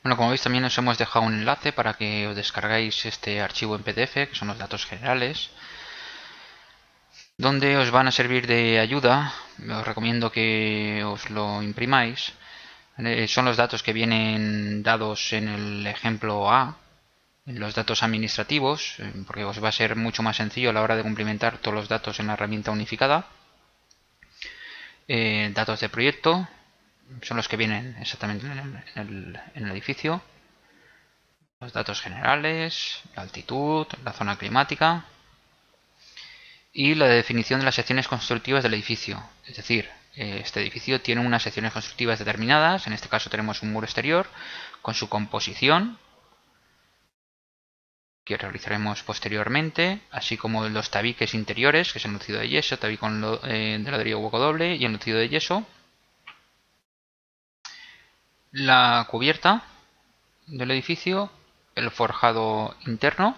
Bueno, como veis también os hemos dejado un enlace para que os descargáis este archivo en PDF, que son los datos generales, donde os van a servir de ayuda. Os recomiendo que os lo imprimáis. Son los datos que vienen dados en el ejemplo A, en los datos administrativos, porque os va a ser mucho más sencillo a la hora de cumplimentar todos los datos en la herramienta unificada. Datos de proyecto son los que vienen exactamente en el edificio. Los datos generales, la altitud, la zona climática y la definición de las secciones constructivas del edificio. Es decir, este edificio tiene unas secciones constructivas determinadas. En este caso tenemos un muro exterior con su composición, que realizaremos posteriormente, así como los tabiques interiores, que es el enlucido de yeso, tabique de ladrillo hueco doble y el enlucido de yeso. La cubierta del edificio, el forjado interno,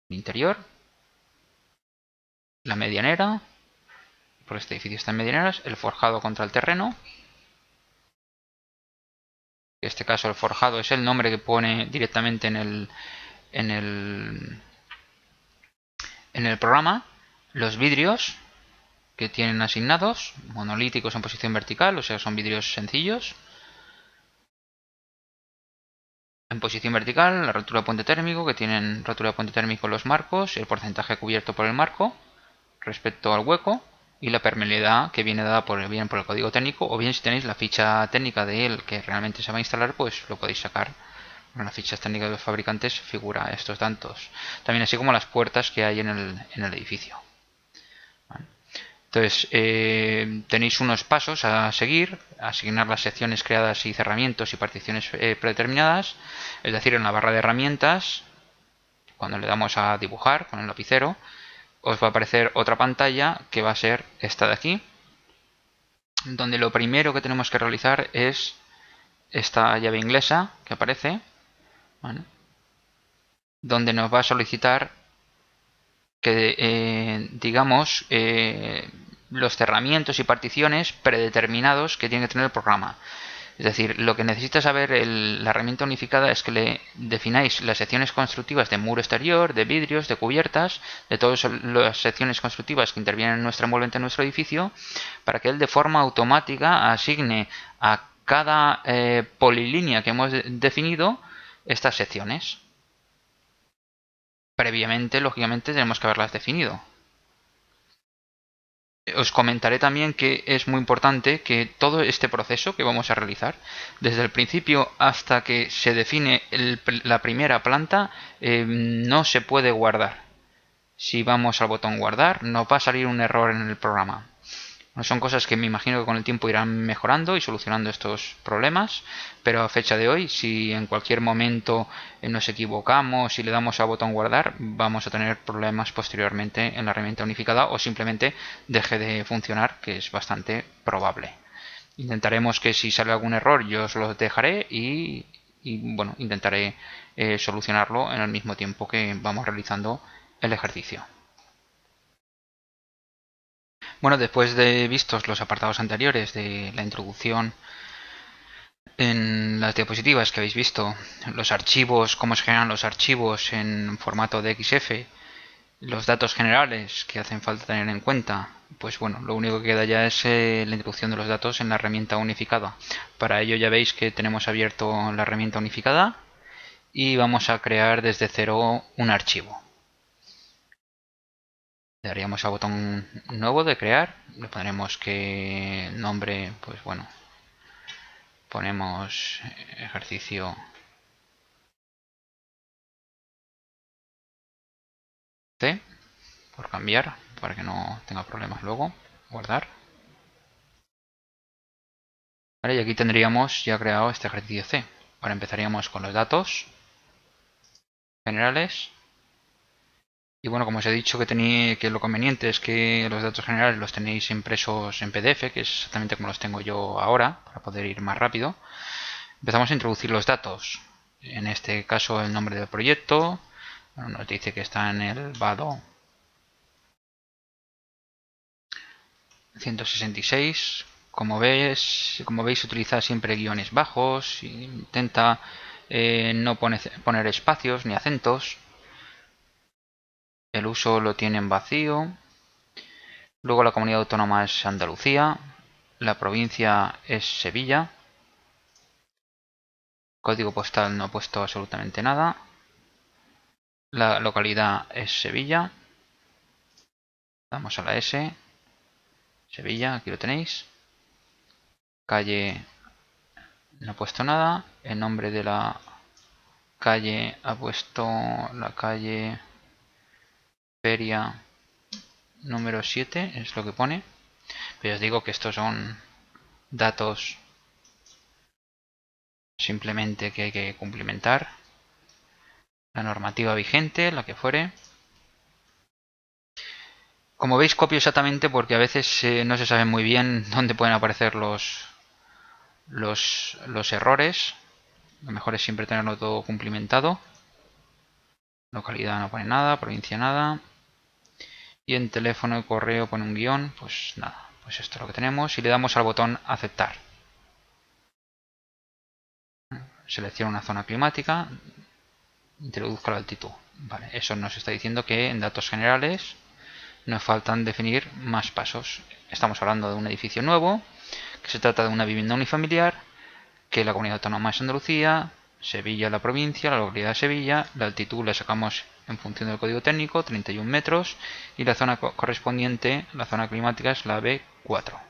interior, la medianera, porque este edificio está en medianeras, el forjado contra el terreno. En este caso el forjado es el nombre que pone directamente en el programa. Los vidrios que tienen asignados, monolíticos en posición vertical, o sea, son vidrios sencillos. En posición vertical, la rotura de puente térmico, que tienen rotura de puente térmico los marcos, el porcentaje cubierto por el marco respecto al hueco y la permeabilidad que viene dada bien por el código técnico, o bien si tenéis la ficha técnica de él que realmente se va a instalar, pues lo podéis sacar. En las fichas técnicas de los fabricantes figura estos datos. También así como las puertas que hay en el edificio. ¿Vale? Entonces, tenéis unos pasos a seguir, asignar las secciones creadas y cerramientos y particiones predeterminadas, es decir, en la barra de herramientas, cuando le damos a dibujar con el lapicero, os va a aparecer otra pantalla que va a ser esta de aquí, donde lo primero que tenemos que realizar es esta llave inglesa que aparece, ¿vale? Donde nos va a solicitar que digamos los cerramientos y particiones predeterminados que tiene que tener el programa. Es decir, lo que necesita saber la herramienta unificada es que le defináis las secciones constructivas de muro exterior, de vidrios, de cubiertas, de todas las secciones constructivas que intervienen en nuestro envolvente, en nuestro edificio, para que él de forma automática asigne a cada polilínea que hemos definido estas secciones. Previamente, lógicamente, tenemos que haberlas definido. Os comentaré también que es muy importante que todo este proceso que vamos a realizar, desde el principio hasta que se define la primera planta, no se puede guardar. Si vamos al botón guardar, no va a salir un error en el programa. Son cosas que me imagino que con el tiempo irán mejorando y solucionando estos problemas, pero a fecha de hoy, si en cualquier momento nos equivocamos y le damos al botón guardar, vamos a tener problemas posteriormente en la herramienta unificada o simplemente deje de funcionar, que es bastante probable. Intentaremos que si sale algún error yo os lo dejaré y bueno, intentaré solucionarlo en el mismo tiempo que vamos realizando el ejercicio. Bueno, después de vistos los apartados anteriores de la introducción en las diapositivas que habéis visto, los archivos, cómo se generan los archivos en formato de XF, los datos generales que hacen falta tener en cuenta, pues bueno, lo único que queda ya es la introducción de los datos en la herramienta unificada. Para ello ya veis que tenemos abierto la herramienta unificada y vamos a crear desde cero un archivo. Le daríamos al botón nuevo de crear, le pondremos que nombre, pues bueno, ponemos ejercicio C por cambiar para que no tenga problemas luego. Guardar. Vale, y aquí tendríamos ya creado este ejercicio C. Ahora empezaríamos con los datos generales. Y bueno, como os he dicho que lo conveniente es que los datos generales los tenéis impresos en PDF, que es exactamente como los tengo yo ahora, para poder ir más rápido. Empezamos a introducir los datos. En este caso el nombre del proyecto. Bueno, nos dice que está en el vado 166. Como veis utiliza siempre guiones bajos, intenta no poner espacios ni acentos. El uso lo tiene en vacío. Luego la comunidad autónoma es Andalucía. La provincia es Sevilla. Código postal no he puesto absolutamente nada. La localidad es Sevilla. Damos a la S. Sevilla, aquí lo tenéis. Calle no ha puesto nada. El nombre de la calle ha puesto la calle Feria número 7, es lo que pone. Pero os digo que estos son datos simplemente que hay que cumplimentar. La normativa vigente, la que fuere. Como veis, copio exactamente porque a veces no se sabe muy bien dónde pueden aparecer los errores. Lo mejor es siempre tenerlo todo cumplimentado. Localidad no pone nada, provincia nada. Y en teléfono y correo pone un guión, pues nada, pues esto es lo que tenemos. Y le damos al botón aceptar. Selecciona una zona climática, introduzca la altitud. Vale, eso nos está diciendo que en datos generales nos faltan definir más pasos. Estamos hablando de un edificio nuevo, que se trata de una vivienda unifamiliar, que la comunidad autónoma es Andalucía, Sevilla la provincia, la localidad de Sevilla, la altitud la sacamos en función del código técnico, 31 metros, y la zona correspondiente, la zona climática, es la B4.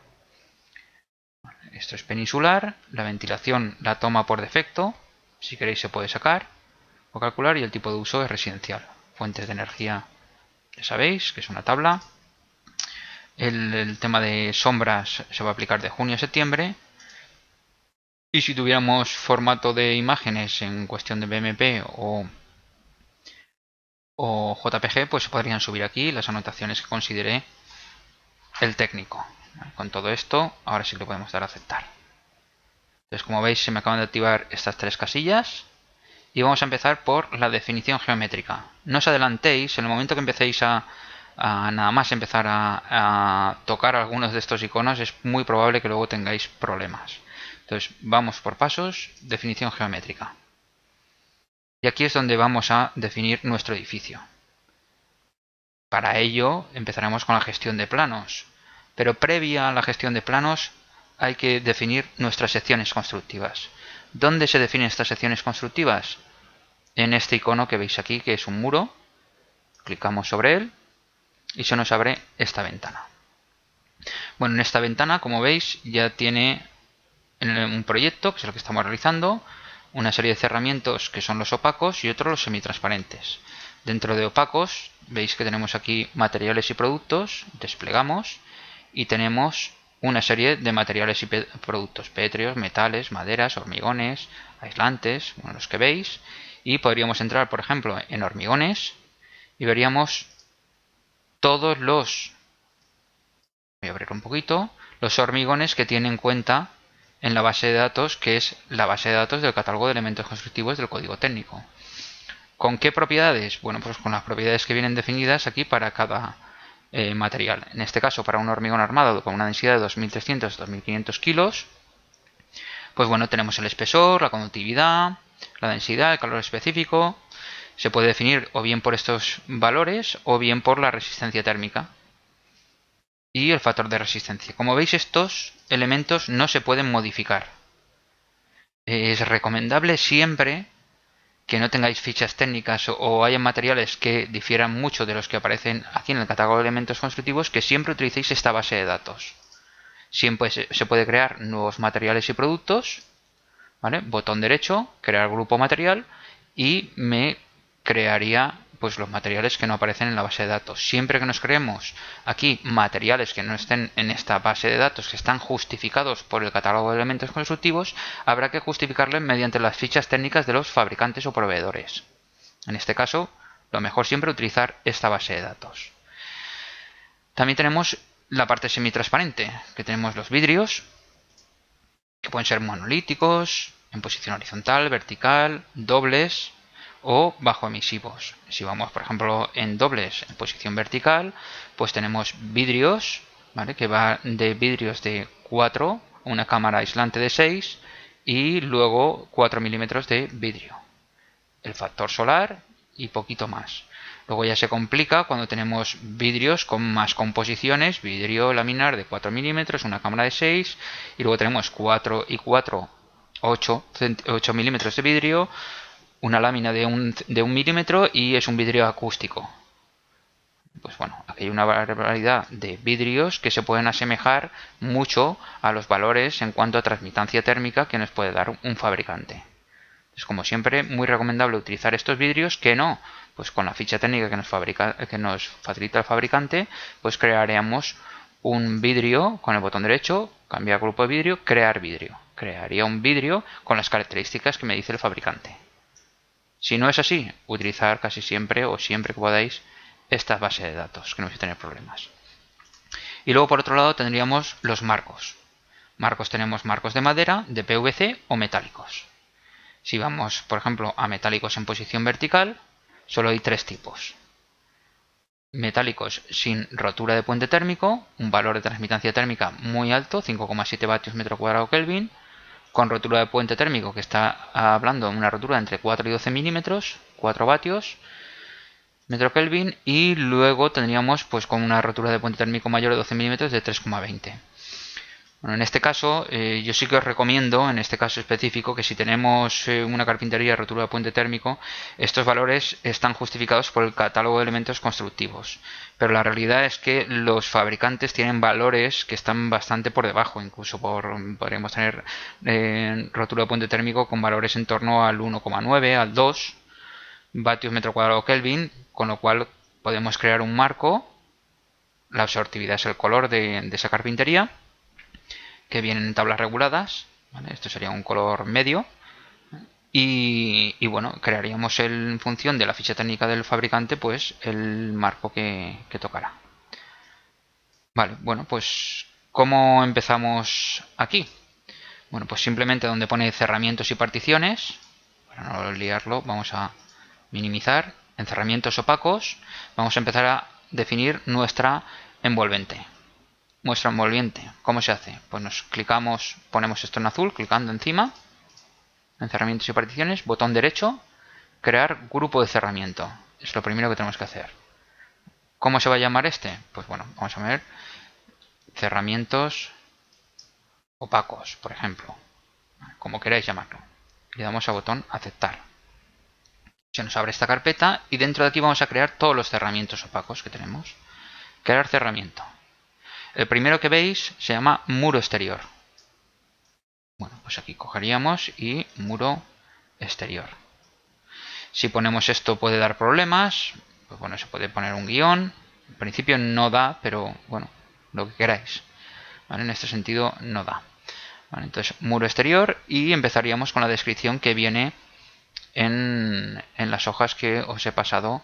Esto es peninsular, la ventilación la toma por defecto, si queréis se puede sacar o calcular, y el tipo de uso es residencial. Fuentes de energía, ya sabéis, que es una tabla. El tema de sombras se va a aplicar de junio a septiembre. Y si tuviéramos formato de imágenes en cuestión de BMP o JPG, pues se podrían subir aquí las anotaciones que considere el técnico. Con todo esto, ahora sí le podemos dar a aceptar. Entonces, como veis, se me acaban de activar estas tres casillas. Y vamos a empezar por la definición geométrica. No os adelantéis, en el momento que empecéis a nada más empezar a tocar algunos de estos iconos, es muy probable que luego tengáis problemas. Entonces, vamos por pasos, definición geométrica. Y aquí es donde vamos a definir nuestro edificio. Para ello empezaremos con la gestión de planos, pero previa a la gestión de planos hay que definir nuestras secciones constructivas. ¿Dónde se definen estas secciones constructivas? En este icono que veis aquí, que es un muro. Clicamos sobre él y se nos abre esta ventana. Bueno, en esta ventana, como veis, ya tiene un proyecto, que es el que estamos realizando, una serie de cerramientos que son los opacos y otros los semitransparentes. Dentro de opacos veis que tenemos aquí materiales y productos, desplegamos y tenemos una serie de materiales y productos, pétreos, metales, maderas, hormigones, aislantes, bueno, los que veis. Y podríamos entrar, por ejemplo, en hormigones y veríamos todos los, voy a abrir un poquito, los hormigones que tiene en cuenta en la base de datos, que es la base de datos del catálogo de elementos constructivos del código técnico. ¿Con qué propiedades? Bueno, pues con las propiedades que vienen definidas aquí para cada material. En este caso, para un hormigón armado con una densidad de 2300-2500 kilos, pues bueno, tenemos el espesor, la conductividad, la densidad, el calor específico. Se puede definir o bien por estos valores o bien por la resistencia térmica y el factor de resistencia. Como veis, estos elementos no se pueden modificar. Es recomendable siempre que no tengáis fichas técnicas o haya materiales que difieran mucho de los que aparecen aquí en el catálogo de elementos constructivos, que siempre utilicéis esta base de datos. Siempre se puede crear nuevos materiales y productos, ¿vale? Botón derecho, crear grupo material, y me crearía pues los materiales que no aparecen en la base de datos. Siempre que nos creemos aquí materiales que no estén en esta base de datos, que están justificados por el catálogo de elementos constructivos, habrá que justificarles mediante las fichas técnicas de los fabricantes o proveedores. En este caso, lo mejor siempre utilizar esta base de datos. También tenemos la parte semitransparente, que tenemos los vidrios, que pueden ser monolíticos, en posición horizontal, vertical, dobles o bajo emisivos. Si vamos, por ejemplo, en dobles en posición vertical, pues tenemos vidrios, ¿vale? Que va de vidrios de 4, una cámara aislante de 6 y luego 4 milímetros de vidrio. El factor solar y poquito más. Luego ya se complica cuando tenemos vidrios con más composiciones, vidrio laminar de 4 milímetros, una cámara de 6 y luego tenemos 4 y 4, 8 milímetros de vidrio, una lámina de 1 milímetro y es un vidrio acústico. Pues bueno, aquí hay una variedad de vidrios que se pueden asemejar mucho a los valores en cuanto a transmitancia térmica que nos puede dar un fabricante. Es como siempre muy recomendable utilizar estos vidrios que no, pues con la ficha técnica que nos facilita el fabricante, pues crearíamos un vidrio con el botón derecho, cambiar grupo de vidrio, crear vidrio. Crearía un vidrio con las características que me dice el fabricante. Si no es así, utilizar casi siempre o siempre que podáis esta base de datos, que no vais a tener problemas. Y luego por otro lado tendríamos los marcos. Tenemos marcos de madera, de PVC o metálicos. Si vamos, por ejemplo, a metálicos en posición vertical, solo hay 3 tipos. Metálicos sin rotura de puente térmico, un valor de transmitancia térmica muy alto, 5,7 vatios metro cuadrado Kelvin, con rotura de puente térmico que está hablando de una rotura entre 4 y 12 milímetros, 4 vatios metro Kelvin, y luego tendríamos pues con una rotura de puente térmico mayor de 12 milímetros de 3,20. Bueno, en este caso, yo sí que os recomiendo, en este caso específico, que si tenemos una carpintería de rotura de puente térmico, estos valores están justificados por el catálogo de elementos constructivos. Pero la realidad es que los fabricantes tienen valores que están bastante por debajo, incluso podríamos tener rotura de puente térmico con valores en torno al 1,9, al 2 vatios metro cuadrado Kelvin, con lo cual podemos crear un marco. La absortividad es el color de esa carpintería, que vienen en tablas reguladas, ¿vale? Esto sería un color medio y bueno, crearíamos en función de la ficha técnica del fabricante pues el marco que tocará. Vale, bueno, pues ¿cómo empezamos aquí? Bueno, pues simplemente donde pone cerramientos y particiones, para no liarlo, vamos a minimizar, encerramientos opacos, vamos a empezar a definir nuestra envolvente. Muestra envolvente, ¿cómo se hace? Pues nos clicamos, ponemos esto en azul, clicando encima, encerramientos y particiones, botón derecho, crear grupo de cerramiento. Es lo primero que tenemos que hacer. ¿Cómo se va a llamar este? Pues bueno, vamos a ver cerramientos opacos, por ejemplo, como queráis llamarlo. Le damos a botón aceptar. Se nos abre esta carpeta y dentro de aquí vamos a crear todos los cerramientos opacos que tenemos. Crear cerramiento. El primero que veis se llama muro exterior. Bueno, pues aquí cogeríamos y muro exterior. Si ponemos esto puede dar problemas. Pues bueno, se puede poner un guión. En principio no da, pero bueno, lo que queráis. ¿Vale? En este sentido no da. Vale, entonces muro exterior y empezaríamos con la descripción que viene en las hojas que os he pasado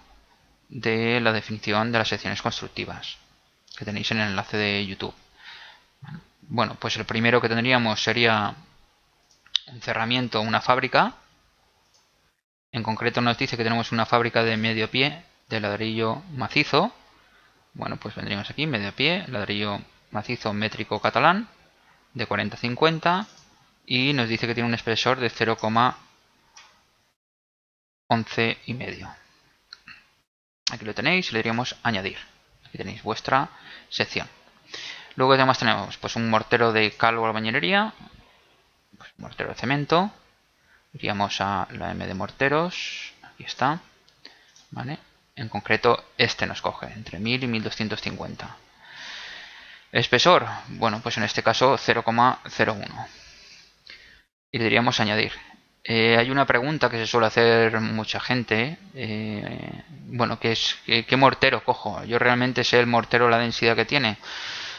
de la definición de las secciones constructivas, que tenéis en el enlace de YouTube. Bueno, pues el primero que tendríamos sería un cerramiento, una fábrica. En concreto nos dice que tenemos una fábrica de medio pie de ladrillo macizo. Bueno, pues vendríamos aquí, medio pie, ladrillo macizo métrico catalán de 40-50 y nos dice que tiene un espesor de 0,11 y medio. Aquí lo tenéis y le diríamos añadir. Aquí tenéis vuestra sección. Luego además tenemos pues un mortero de cal o albañilería, pues mortero de cemento. Iríamos a la M de morteros, aquí está, ¿vale? En concreto este nos coge entre 1000 y 1250. Espesor, bueno, pues en este caso 0,01. Y le diríamos añadir. Hay una pregunta que se suele hacer mucha gente, bueno, que es ¿qué mortero cojo? Yo realmente sé el mortero, la densidad que tiene.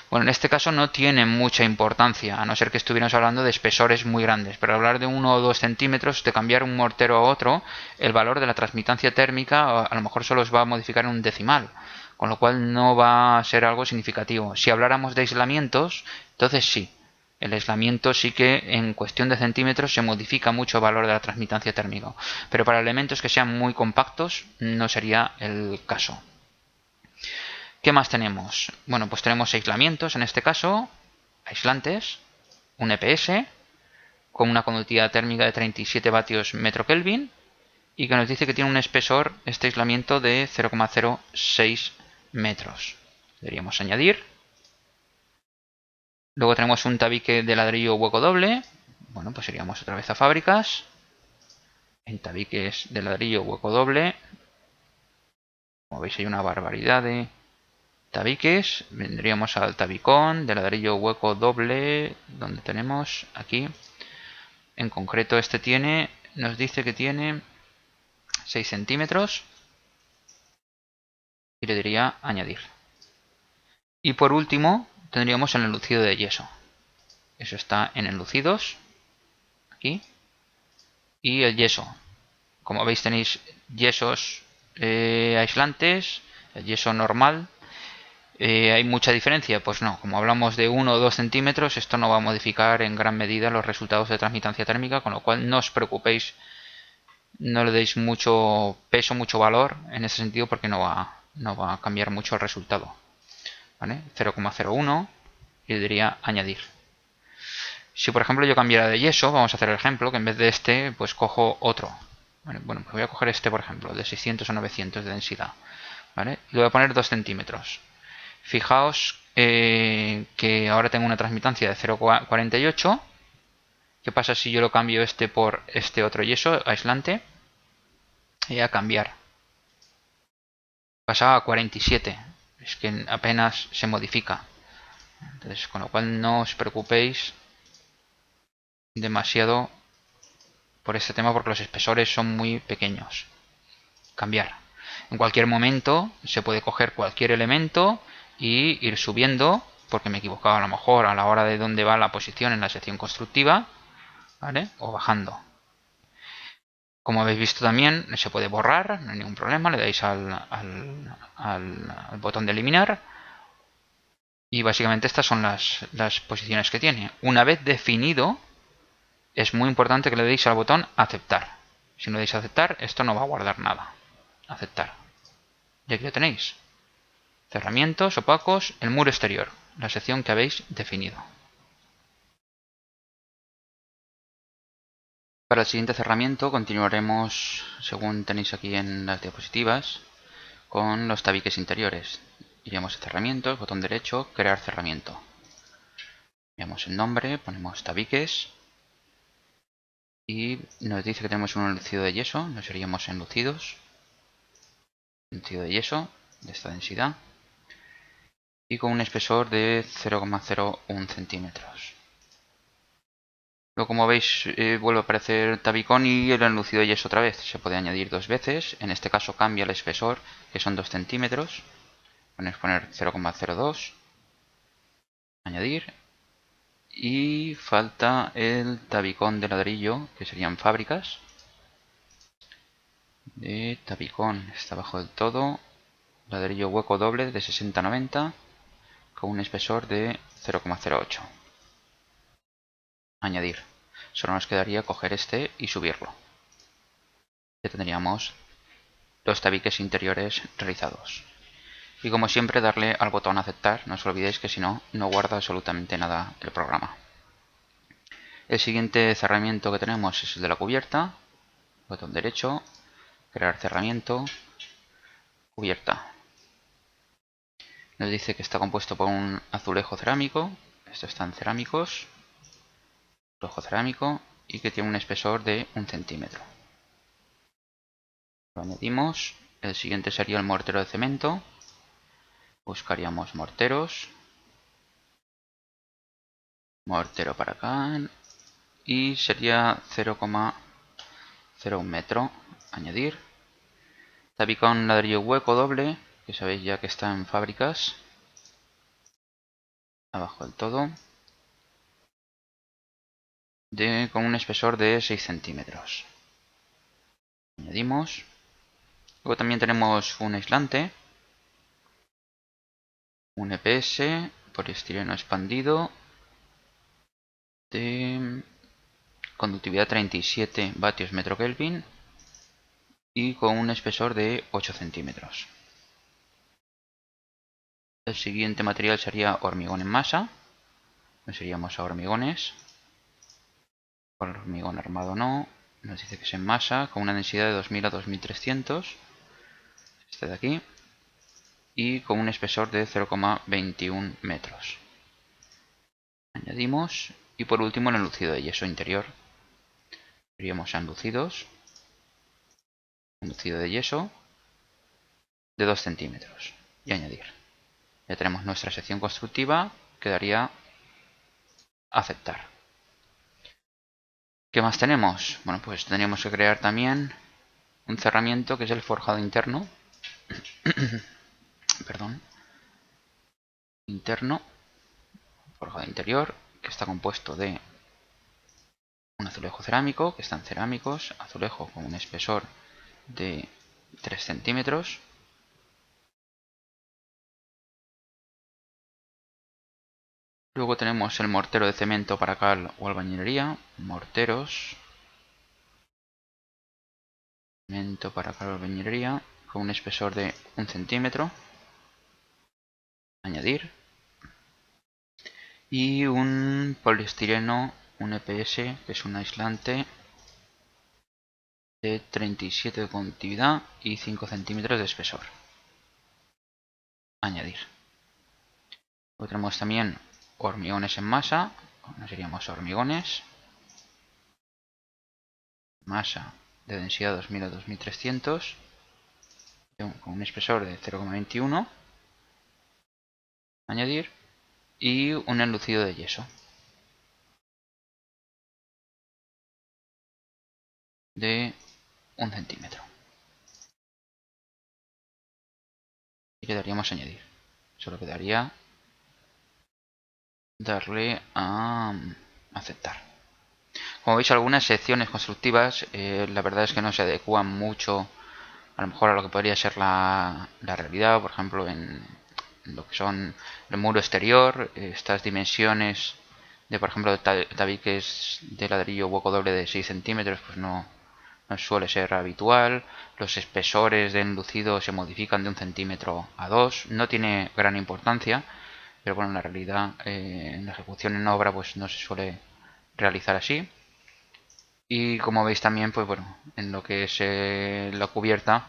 Bueno, en este caso no tiene mucha importancia, a no ser que estuviéramos hablando de espesores muy grandes, pero hablar de 1 o 2 centímetros, de cambiar un mortero a otro, el valor de la transmitancia térmica a lo mejor solo os va a modificar en un decimal, con lo cual no va a ser algo significativo. Si habláramos de aislamientos, entonces sí, el aislamiento sí que en cuestión de centímetros se modifica mucho el valor de la transmitancia térmica, pero para elementos que sean muy compactos no sería el caso. ¿Qué más tenemos? Bueno, pues tenemos aislamientos en este caso, aislantes, un EPS con una conductividad térmica de 37 vatios metro Kelvin y que nos dice que tiene un espesor, este aislamiento, de 0,06 metros. Deberíamos añadir. Luego tenemos un tabique de ladrillo hueco doble. Bueno, pues iríamos otra vez a fábricas. En tabiques de ladrillo hueco doble. Como veis hay una barbaridad de tabiques. Vendríamos al tabicón de ladrillo hueco doble. Donde tenemos aquí. En concreto este tiene, nos dice que tiene 6 centímetros. Y le diría añadir. Y por último tendríamos el enlucido de yeso. Eso está en enlucidos. Aquí. Y el yeso. Como veis tenéis yesos aislantes, el yeso normal. ¿Hay mucha diferencia? Pues no, como hablamos de 1 o 2 centímetros, esto no va a modificar en gran medida los resultados de transmitancia térmica, con lo cual no os preocupéis, no le deis mucho peso, mucho valor en ese sentido, porque no va a cambiar mucho el resultado. ¿Vale? 0,01 y le diría añadir. Si por ejemplo yo cambiara de yeso, vamos a hacer el ejemplo, que en vez de este, pues cojo otro. Bueno, pues voy a coger este, por ejemplo, de 600 a 900 de densidad. ¿Vale? Y le voy a poner 2 centímetros. Fijaos que ahora tengo una transmitancia de 0,48. ¿Qué pasa si yo lo cambio este por este otro yeso aislante? Y a cambiar. Pasaba a 47. Es que apenas se modifica. Entonces, con lo cual no os preocupéis demasiado por este tema porque los espesores son muy pequeños. Cambiar. En cualquier momento se puede coger cualquier elemento y ir subiendo, porque me he equivocado a lo mejor a la hora de dónde va la posición en la sección constructiva, ¿vale? O bajando. Como habéis visto también se puede borrar, no hay ningún problema, le dais al botón de eliminar y básicamente estas son las posiciones que tiene. Una vez definido, es muy importante que le deis al botón aceptar. Si no le dais a aceptar, esto no va a guardar nada. Aceptar. Y aquí lo tenéis. Cerramientos opacos, el muro exterior, la sección que habéis definido. Para el siguiente cerramiento continuaremos, según tenéis aquí en las diapositivas, con los tabiques interiores. Iremos a cerramientos, botón derecho, crear cerramiento. Veamos el nombre, ponemos tabiques. Y nos dice que tenemos un enlucido de yeso, nos iríamos enlucidos. Enlucido de yeso, de esta densidad. Y con un espesor de 0,01 centímetros. Luego, como veis, vuelve a aparecer el tabicón y el enlucido de yeso otra vez. Se puede añadir 2 veces. En este caso cambia el espesor, que son 2 centímetros. Podemos poner 0,02. Añadir. Y falta el tabicón de ladrillo, que serían fábricas. De tabicón, está abajo del todo. Ladrillo hueco doble de 60-90 con un espesor de 0,08. Añadir. Solo nos quedaría coger este y subirlo. Ya tendríamos los tabiques interiores realizados. Y como siempre, darle al botón aceptar. No os olvidéis que si no, no guarda absolutamente nada el programa. El siguiente cerramiento que tenemos es el de la cubierta. Botón derecho, crear cerramiento, cubierta. Nos dice que está compuesto por un azulejo cerámico. Estos están cerámicos. Azulejo cerámico y que tiene un espesor de 1 centímetro. Lo añadimos. El siguiente sería el mortero de cemento. Buscaríamos morteros. Mortero para acá. Y sería 0,01 metro. Añadir. Tabicón ladrillo hueco doble, que sabéis ya que está en fábricas. Abajo del todo. Con un espesor de 6 centímetros. Añadimos. Luego también tenemos un aislante. Un EPS, poliestireno expandido. De conductividad 37 vatios metro Kelvin. Y con un espesor de 8 centímetros. El siguiente material sería hormigón en masa. Nos iríamos a hormigones. Por hormigón armado no. Nos dice que es en masa, con una densidad de 2000 a 2300. Este de aquí. Y con un espesor de 0,21 metros. Añadimos. Y por último el enlucido de yeso interior. Iríamos a enlucidos. Enlucido de yeso de 2 centímetros. Y añadir. Ya tenemos nuestra sección constructiva. Quedaría aceptar. ¿Qué más tenemos? Bueno, pues tendríamos que crear también un cerramiento que es el forjado interno. Perdón. Interno. Forjado interior, que está compuesto de un azulejo cerámico, que están cerámicos, azulejo con un espesor de 3 centímetros. Luego tenemos el mortero de cemento para cal o albañilería. Morteros. Cemento para cal o albañilería con un espesor de 1 centímetro. Añadir. Y un poliestireno, un EPS, que es un aislante de 37 de conductividad y 5 centímetros de espesor. Añadir. Luego tenemos también hormigones en masa. Nos iríamos a hormigones. Masa de densidad 2000 a 2300. Con un espesor de 0,21. Añadir. Y un enlucido de yeso. De 1 centímetro. Y le daríamos añadir. Solo quedaría darle a aceptar. Como veis, algunas secciones constructivas la verdad es que no se adecuan mucho a lo mejor a lo que podría ser la realidad. Por ejemplo, en lo que son el muro exterior, estas dimensiones de, por ejemplo, tabiques de ladrillo hueco doble de 6 centímetros, pues no suele ser habitual. Los espesores de enlucido se modifican de 1 centímetro a 2. No tiene gran importancia, pero bueno, en la realidad, en la ejecución en obra, pues no se suele realizar así. Y como veis también, pues bueno, en lo que es la cubierta,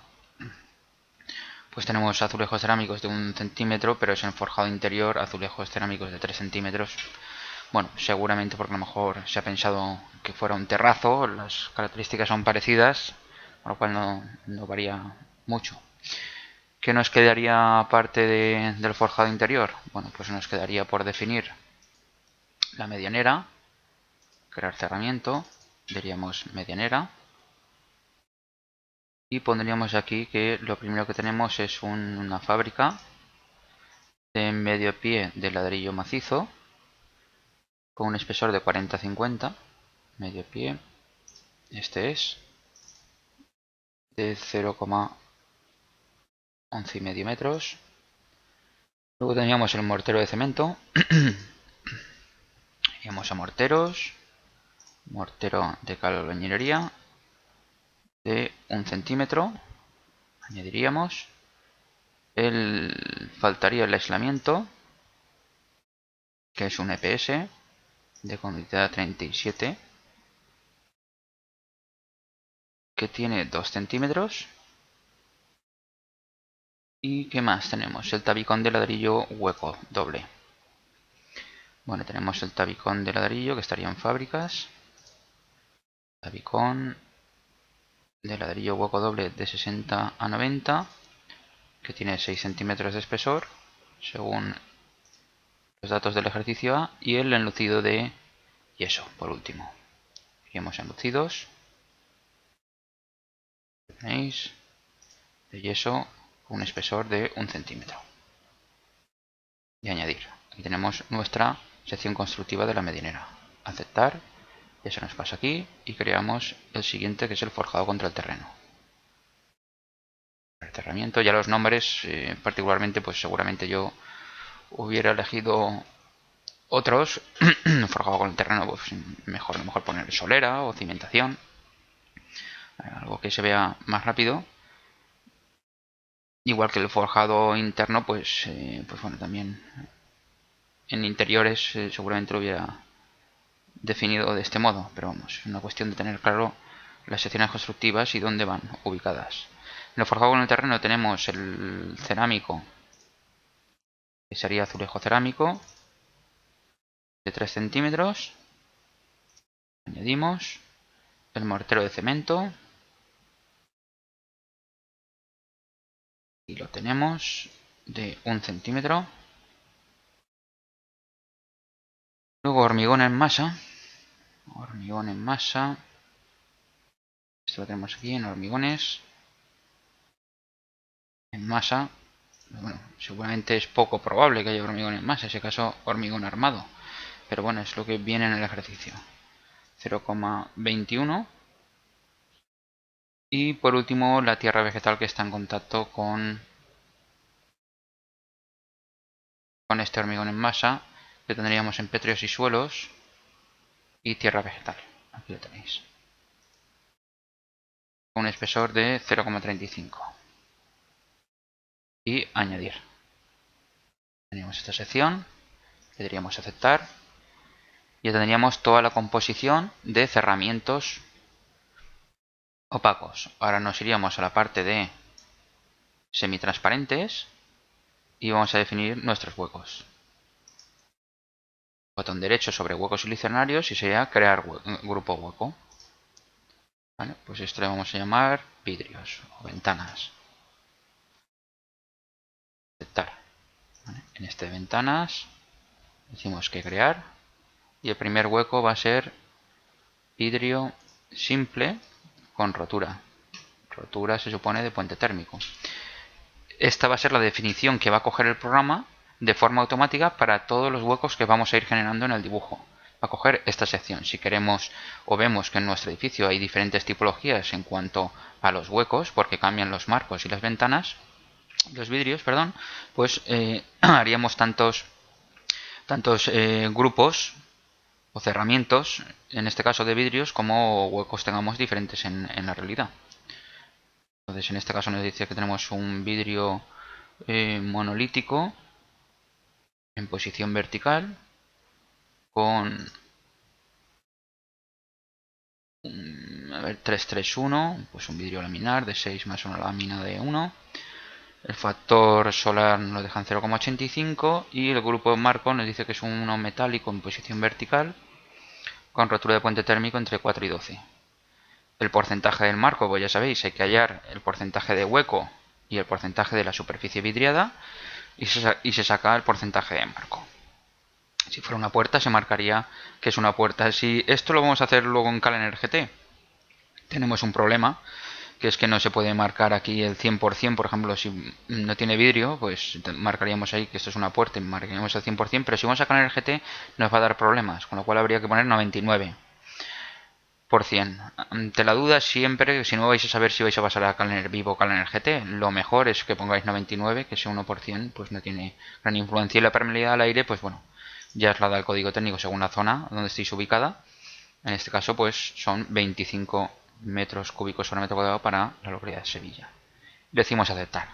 pues tenemos azulejos cerámicos de 1 centímetro, pero es en forjado interior azulejos cerámicos de 3 centímetros. Bueno, seguramente porque a lo mejor se ha pensado que fuera un terrazo, las características son parecidas, con lo cual no varía mucho. ¿Qué nos quedaría aparte del forjado interior? Bueno, pues nos quedaría por definir la medianera, crear cerramiento, diríamos medianera. Y pondríamos aquí que lo primero que tenemos es una fábrica de medio pie de ladrillo macizo con un espesor de 40-50, medio pie, este es de 0,11 y medio metros. Luego teníamos el mortero de cemento. Iríamos a morteros, mortero de cal o albañilería de 1 centímetro. Añadiríamos. Faltaría el aislamiento, que es un EPS de conductividad 37, que tiene 2 centímetros. ¿Y qué más tenemos? El tabicón de ladrillo hueco doble. Bueno, tenemos el tabicón de ladrillo que estaría en fábricas. Tabicón de ladrillo hueco doble de 60 a 90, que tiene 6 centímetros de espesor, según los datos del ejercicio A, y el enlucido de yeso, por último. Iríamos a enlucidos. Tenéis de yeso con un espesor de 1 centímetro. Y añadir. Aquí tenemos nuestra sección constructiva de la medianera. Aceptar. Y eso nos pasa aquí. Y creamos el siguiente, que es el forjado contra el terreno. El cerramiento, ya los nombres, particularmente, pues seguramente yo hubiera elegido otros. Forjado con el terreno, pues mejor poner solera o cimentación. Algo que se vea más rápido. Igual que el forjado interno, pues bueno, también en interiores seguramente lo hubiera definido de este modo, pero vamos, es una cuestión de tener claro las secciones constructivas y dónde van ubicadas. En lo forjado con el terreno tenemos el cerámico, que sería azulejo cerámico, de 3 centímetros. Añadimos el mortero de cemento. Y lo tenemos de 1 centímetro. Luego hormigón en masa. Hormigón en masa. Esto lo tenemos aquí en hormigones. En masa. Bueno, seguramente es poco probable que haya hormigón en masa. En ese caso, hormigón armado. Pero bueno, es lo que viene en el ejercicio. 0,21. Y por último, la tierra vegetal que está en contacto con este hormigón en masa, que tendríamos en pétreos y suelos y tierra vegetal. Aquí lo tenéis. Un espesor de 0,35. Y añadir. Tenemos esta sección, le daríamos aceptar. Ya tendríamos toda la composición de cerramientos opacos. Ahora nos iríamos a la parte de semitransparentes y vamos a definir nuestros huecos. Botón derecho sobre huecos siliconarios y sería crear grupo hueco. Vale, pues esto le vamos a llamar vidrios o ventanas. Aceptar. Vale, en este de ventanas decimos que crear y el primer hueco va a ser vidrio simple con rotura. Rotura se supone de puente térmico. Esta va a ser la definición que va a coger el programa de forma automática para todos los huecos que vamos a ir generando en el dibujo. Va a coger esta sección. Si queremos o vemos que en nuestro edificio hay diferentes tipologías en cuanto a los huecos, porque cambian los marcos y las ventanas, los vidrios, perdón, pues haríamos tantos grupos o cerramientos, en este caso de vidrios, como huecos tengamos diferentes en la realidad. Entonces en este caso nos dice que tenemos un vidrio monolítico en posición vertical con 331, pues un vidrio laminar de 6 más una lámina de 1. El factor solar nos deja en 0,85 y el grupo de marco nos dice que es uno metálico en posición vertical con rotura de puente térmico entre 4 y 12. El porcentaje del marco, pues ya sabéis, hay que hallar el porcentaje de hueco y el porcentaje de la superficie vidriada y se saca el porcentaje de marco. Si fuera una puerta se marcaría que es una puerta. Si esto lo vamos a hacer luego en CalEnerGT, tenemos un problema, que es que no se puede marcar aquí el 100%, por ejemplo, si no tiene vidrio, pues marcaríamos ahí que esto es una puerta y marcaríamos el 100%, pero si vamos a CalEnerGT nos va a dar problemas, con lo cual habría que poner 99%. Ante la duda siempre, si no vais a saber si vais a pasar a CalEnerVivo o CalEnerGT, lo mejor es que pongáis 99, que ese 1% pues no tiene gran influencia, y la permeabilidad al aire, pues bueno, ya os la da el código técnico según la zona donde estéis ubicada. En este caso pues son 25 metros cúbicos sobre metro cuadrado para la localidad de Sevilla. Decimos aceptar.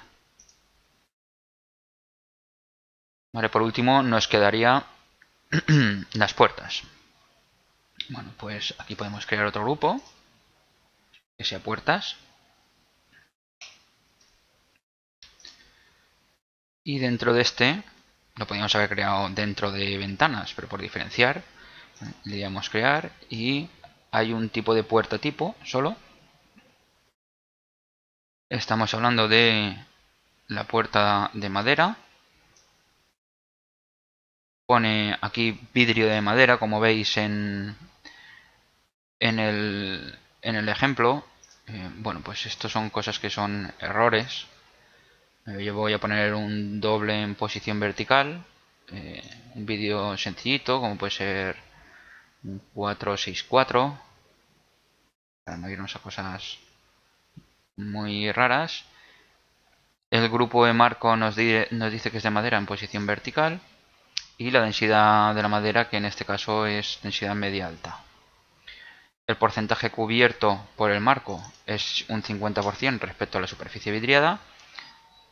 Vale, por último nos quedaría las puertas. Bueno, pues aquí podemos crear otro grupo que sea puertas. Y dentro de este, lo podríamos haber creado dentro de ventanas, pero por diferenciar, le damos crear y hay un tipo de puerta tipo solo. Estamos hablando de la puerta de madera. Pone aquí vidrio de madera, como veis en el ejemplo. Bueno, pues estos son cosas que son errores. Yo voy a poner un doble en posición vertical. Un vídeo sencillito, como puede ser un 464. Para no irnos a cosas muy raras. El grupo de marco nos dice que es de madera en posición vertical. Y la densidad de la madera, que en este caso es densidad media alta. El porcentaje cubierto por el marco es un 50% respecto a la superficie vidriada.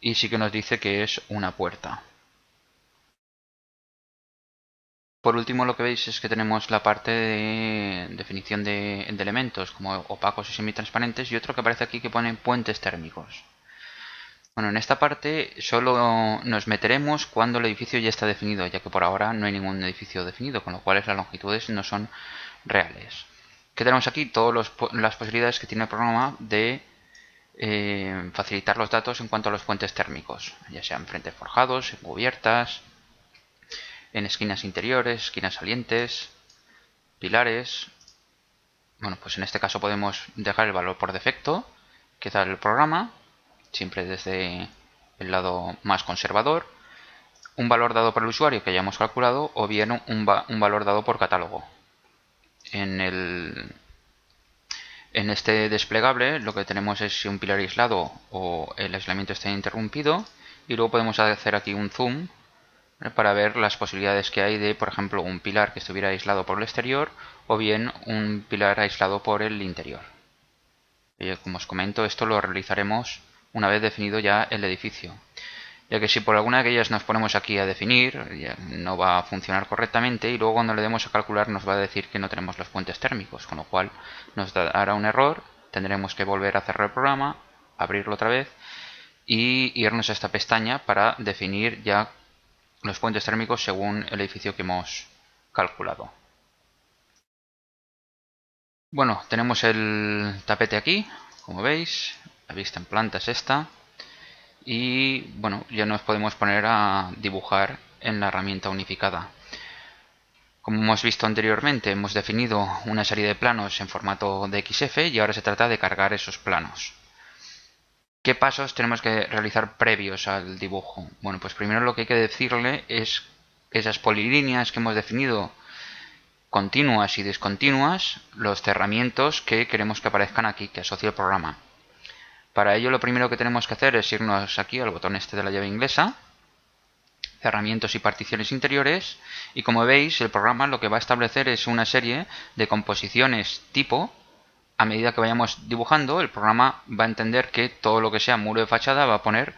Y sí que nos dice que es una puerta. Por último, lo que veis es que tenemos la parte de definición de elementos como opacos y semitransparentes y otro que aparece aquí que pone puentes térmicos. Bueno, en esta parte solo nos meteremos cuando el edificio ya está definido, ya que por ahora no hay ningún edificio definido, con lo cual las longitudes no son reales. ¿Qué tenemos aquí? Todas las posibilidades que tiene el programa de facilitar los datos en cuanto a los puentes térmicos, ya sean frentes forjados, en cubiertas, en esquinas interiores, esquinas salientes, pilares. Bueno, pues en este caso podemos dejar el valor por defecto que da el programa, siempre desde el lado más conservador, un valor dado por el usuario que hayamos calculado o bien un valor dado por catálogo. En este desplegable lo que tenemos es si un pilar aislado o el aislamiento está interrumpido y luego podemos hacer aquí un zoom para ver las posibilidades que hay de, por ejemplo, un pilar que estuviera aislado por el exterior o bien un pilar aislado por el interior. Y como os comento, esto lo realizaremos una vez definido ya el edificio, ya que si por alguna de ellas nos ponemos aquí a definir, no va a funcionar correctamente y luego cuando le demos a calcular nos va a decir que no tenemos los puentes térmicos, con lo cual nos dará un error, tendremos que volver a cerrar el programa, abrirlo otra vez y irnos a esta pestaña para definir ya los puentes térmicos según el edificio que hemos calculado. Bueno, tenemos el tapete aquí, como veis, la vista en planta es esta. Y bueno, ya nos podemos poner a dibujar en la herramienta unificada. Como hemos visto anteriormente, hemos definido una serie de planos en formato de XF y ahora se trata de cargar esos planos. ¿Qué pasos tenemos que realizar previos al dibujo? Bueno, pues primero lo que hay que decirle es que esas polilíneas que hemos definido, continuas y discontinuas, los cerramientos que queremos que aparezcan aquí, que asocie el programa. Para ello lo primero que tenemos que hacer es irnos aquí al botón este de la llave inglesa, cerramientos y particiones interiores, y como veis el programa lo que va a establecer es una serie de composiciones tipo. A medida que vayamos dibujando, el programa va a entender que todo lo que sea muro de fachada va a poner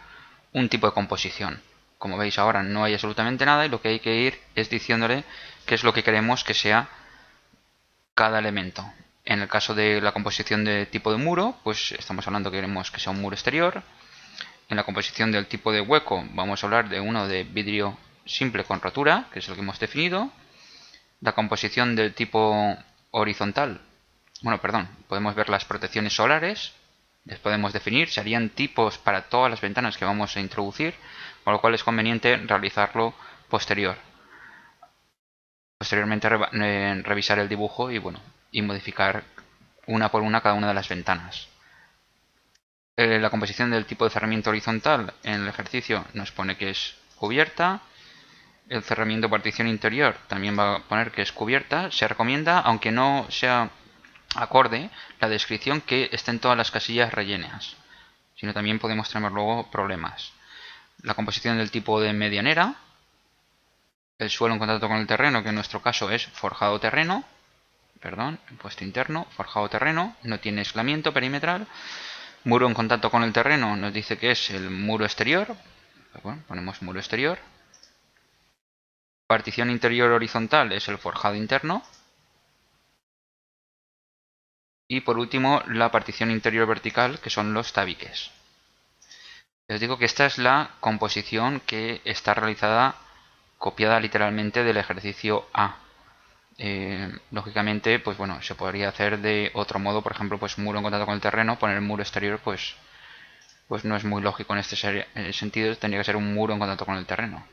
un tipo de composición. Como veis ahora no hay absolutamente nada y lo que hay que ir es diciéndole qué es lo que queremos que sea cada elemento. En el caso de la composición de tipo de muro, pues estamos hablando que queremos que sea un muro exterior. En la composición del tipo de hueco vamos a hablar de uno de vidrio simple con rotura, que es el que hemos definido. La composición del tipo horizontal, podemos ver las protecciones solares, les podemos definir, serían tipos para todas las ventanas que vamos a introducir, con lo cual es conveniente realizarlo posteriormente revisar el dibujo y modificar una por una cada una de las ventanas. La composición del tipo de cerramiento horizontal en el ejercicio nos pone que es cubierta. El cerramiento partición interior también va a poner que es cubierta. Se recomienda, aunque no sea acorde, la descripción que estén todas las casillas rellenas, sino también podemos tener luego problemas. La composición del tipo de medianera. El suelo en contacto con el terreno, que en nuestro caso es forjado terreno. Puesto interno, forjado terreno, no tiene aislamiento perimetral. Muro en contacto con el terreno nos dice que es el muro exterior. Bueno, ponemos muro exterior. Partición interior horizontal es el forjado interno. Y por último la partición interior vertical, que son los tabiques. Les digo que esta es la composición que está realizada, copiada literalmente del ejercicio A. Lógicamente, pues bueno, se podría hacer de otro modo, por ejemplo, pues muro en contacto con el terreno, poner el muro exterior, pues no es muy lógico en este sentido, tendría que ser un muro en contacto con el terreno.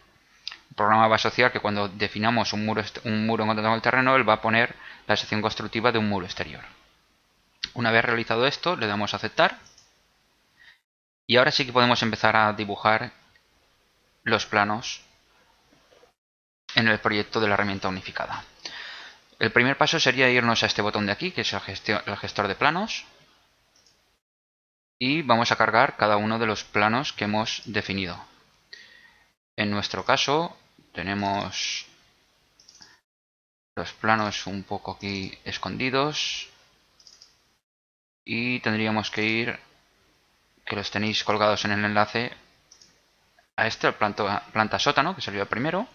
El programa va a asociar que cuando definamos un muro en contacto con el terreno, él va a poner la sección constructiva de un muro exterior. Una vez realizado esto, le damos a aceptar. Y ahora sí que podemos empezar a dibujar los planos en el proyecto de la herramienta unificada. El primer paso sería irnos a este botón de aquí, que es el gestor de planos. Y vamos a cargar cada uno de los planos que hemos definido. En nuestro caso tenemos los planos un poco aquí escondidos. Y tendríamos que ir, que los tenéis colgados en el enlace, a este, el planta sótano, que salió primero.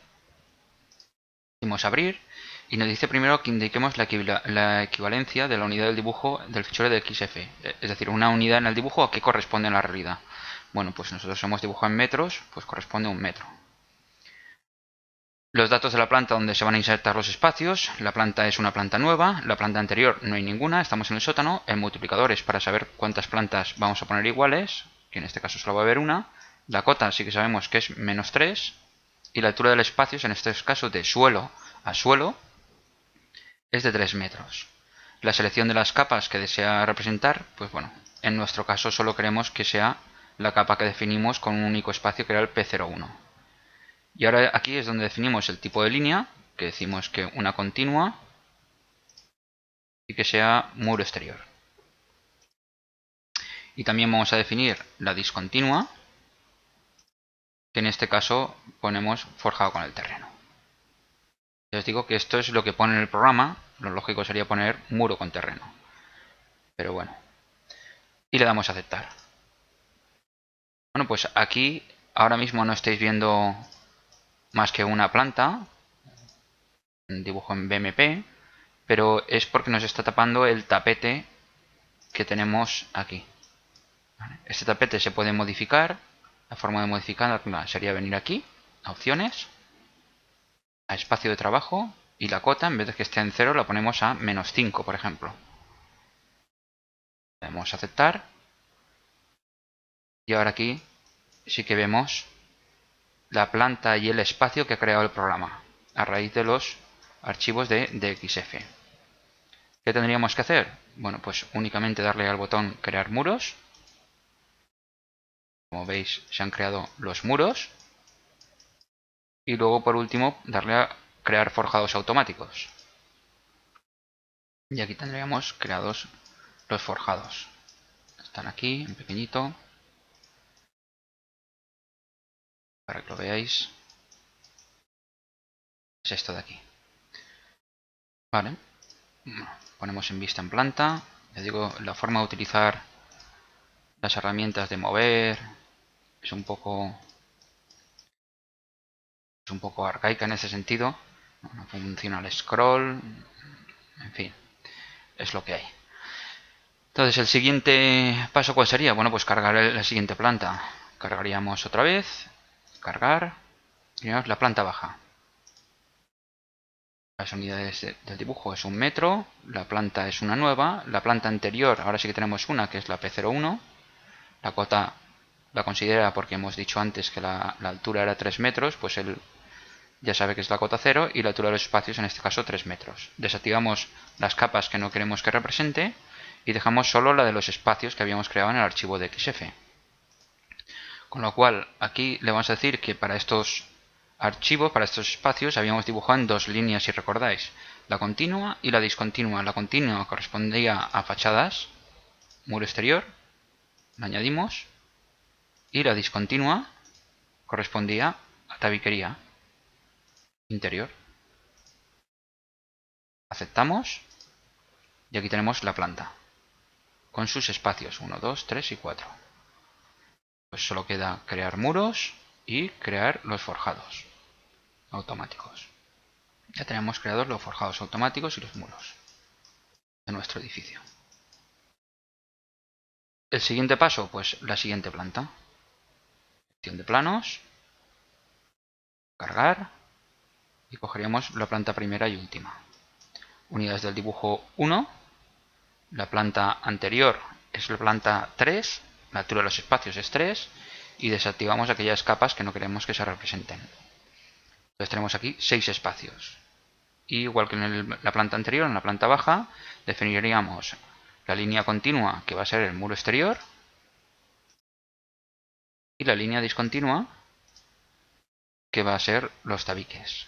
Decimos abrir y nos dice primero que indiquemos la equivalencia de la unidad del dibujo del fichero de XF. Es decir, una unidad en el dibujo a qué corresponde en la realidad. Bueno, pues nosotros hemos dibujado en metros, pues corresponde a un metro. Los datos de la planta donde se van a insertar los espacios. La planta es una planta nueva, la planta anterior no hay ninguna, estamos en el sótano. El multiplicador es para saber cuántas plantas vamos a poner iguales, que en este caso solo va a haber una. La cota sí que sabemos que es -3. Y la altura del espacio, en este caso de suelo a suelo, es de 3 metros. La selección de las capas que desea representar, pues bueno, en nuestro caso solo queremos que sea la capa que definimos con un único espacio que era el P01. Y ahora aquí es donde definimos el tipo de línea, que decimos que una continua y que sea muro exterior. Y también vamos a definir la discontinua, que en este caso ponemos forjado con el terreno. Ya os digo que esto es lo que pone en el programa, lo lógico sería poner muro con terreno. Pero bueno. Y le damos a aceptar. Bueno, pues aquí ahora mismo no estáis viendo más que una planta, un dibujo en BMP, pero es porque nos está tapando el tapete que tenemos aquí. Este tapete se puede modificar. La forma de modificarla sería venir aquí, a opciones, a espacio de trabajo, y la cota, en vez de que esté en 0, la ponemos a -5, por ejemplo. Le damos a aceptar. Y ahora aquí sí que vemos la planta y el espacio que ha creado el programa a raíz de los archivos de DXF. ¿Qué tendríamos que hacer? Bueno, pues únicamente darle al botón crear muros. Como veis, se han creado los muros. Y luego, por último, darle a crear forjados automáticos. Y aquí tendríamos creados los forjados. Están aquí, en pequeñito. Para que lo veáis. Es esto de aquí. Vale. Ponemos en vista en planta. Les digo, la forma de utilizar las herramientas de mover es un poco arcaica en ese sentido. No funciona el scroll. En fin, es lo que hay. Entonces, el siguiente paso, ¿cuál sería? Bueno, pues cargar la siguiente planta. Cargaríamos otra vez. Cargar. Y la planta baja. Las unidades del dibujo es 1 metro. La planta es una nueva. La planta anterior, ahora sí que tenemos una, que es la P01. La cota la considera porque hemos dicho antes que la altura era 3 metros. Pues él ya sabe que es la cota 0. Y la altura de los espacios, en este caso, 3 metros. Desactivamos las capas que no queremos que represente. Y dejamos solo la de los espacios que habíamos creado en el archivo de XF. Con lo cual, aquí le vamos a decir que para estos archivos, para estos espacios, habíamos dibujado en 2 líneas, si recordáis. La continua y la discontinua. La continua correspondía a fachadas, muro exterior, la añadimos. Y la discontinua correspondía a tabiquería interior. Aceptamos. Y aquí tenemos la planta. Con sus espacios 1, 2, 3 y 4. Pues solo queda crear muros y crear los forjados automáticos. Ya tenemos creados los forjados automáticos y los muros de nuestro edificio. El siguiente paso, pues la siguiente planta. Gestión de planos. Cargar. Y cogeríamos la planta primera y última. Unidades del dibujo 1. La planta anterior es la planta 3. La altura de los espacios es 3. Y desactivamos aquellas capas que no queremos que se representen. Entonces tenemos aquí 6 espacios. Y igual que en la planta anterior, en la planta baja, definiríamos la línea continua, que va a ser el muro exterior, y la línea discontinua, que va a ser los tabiques.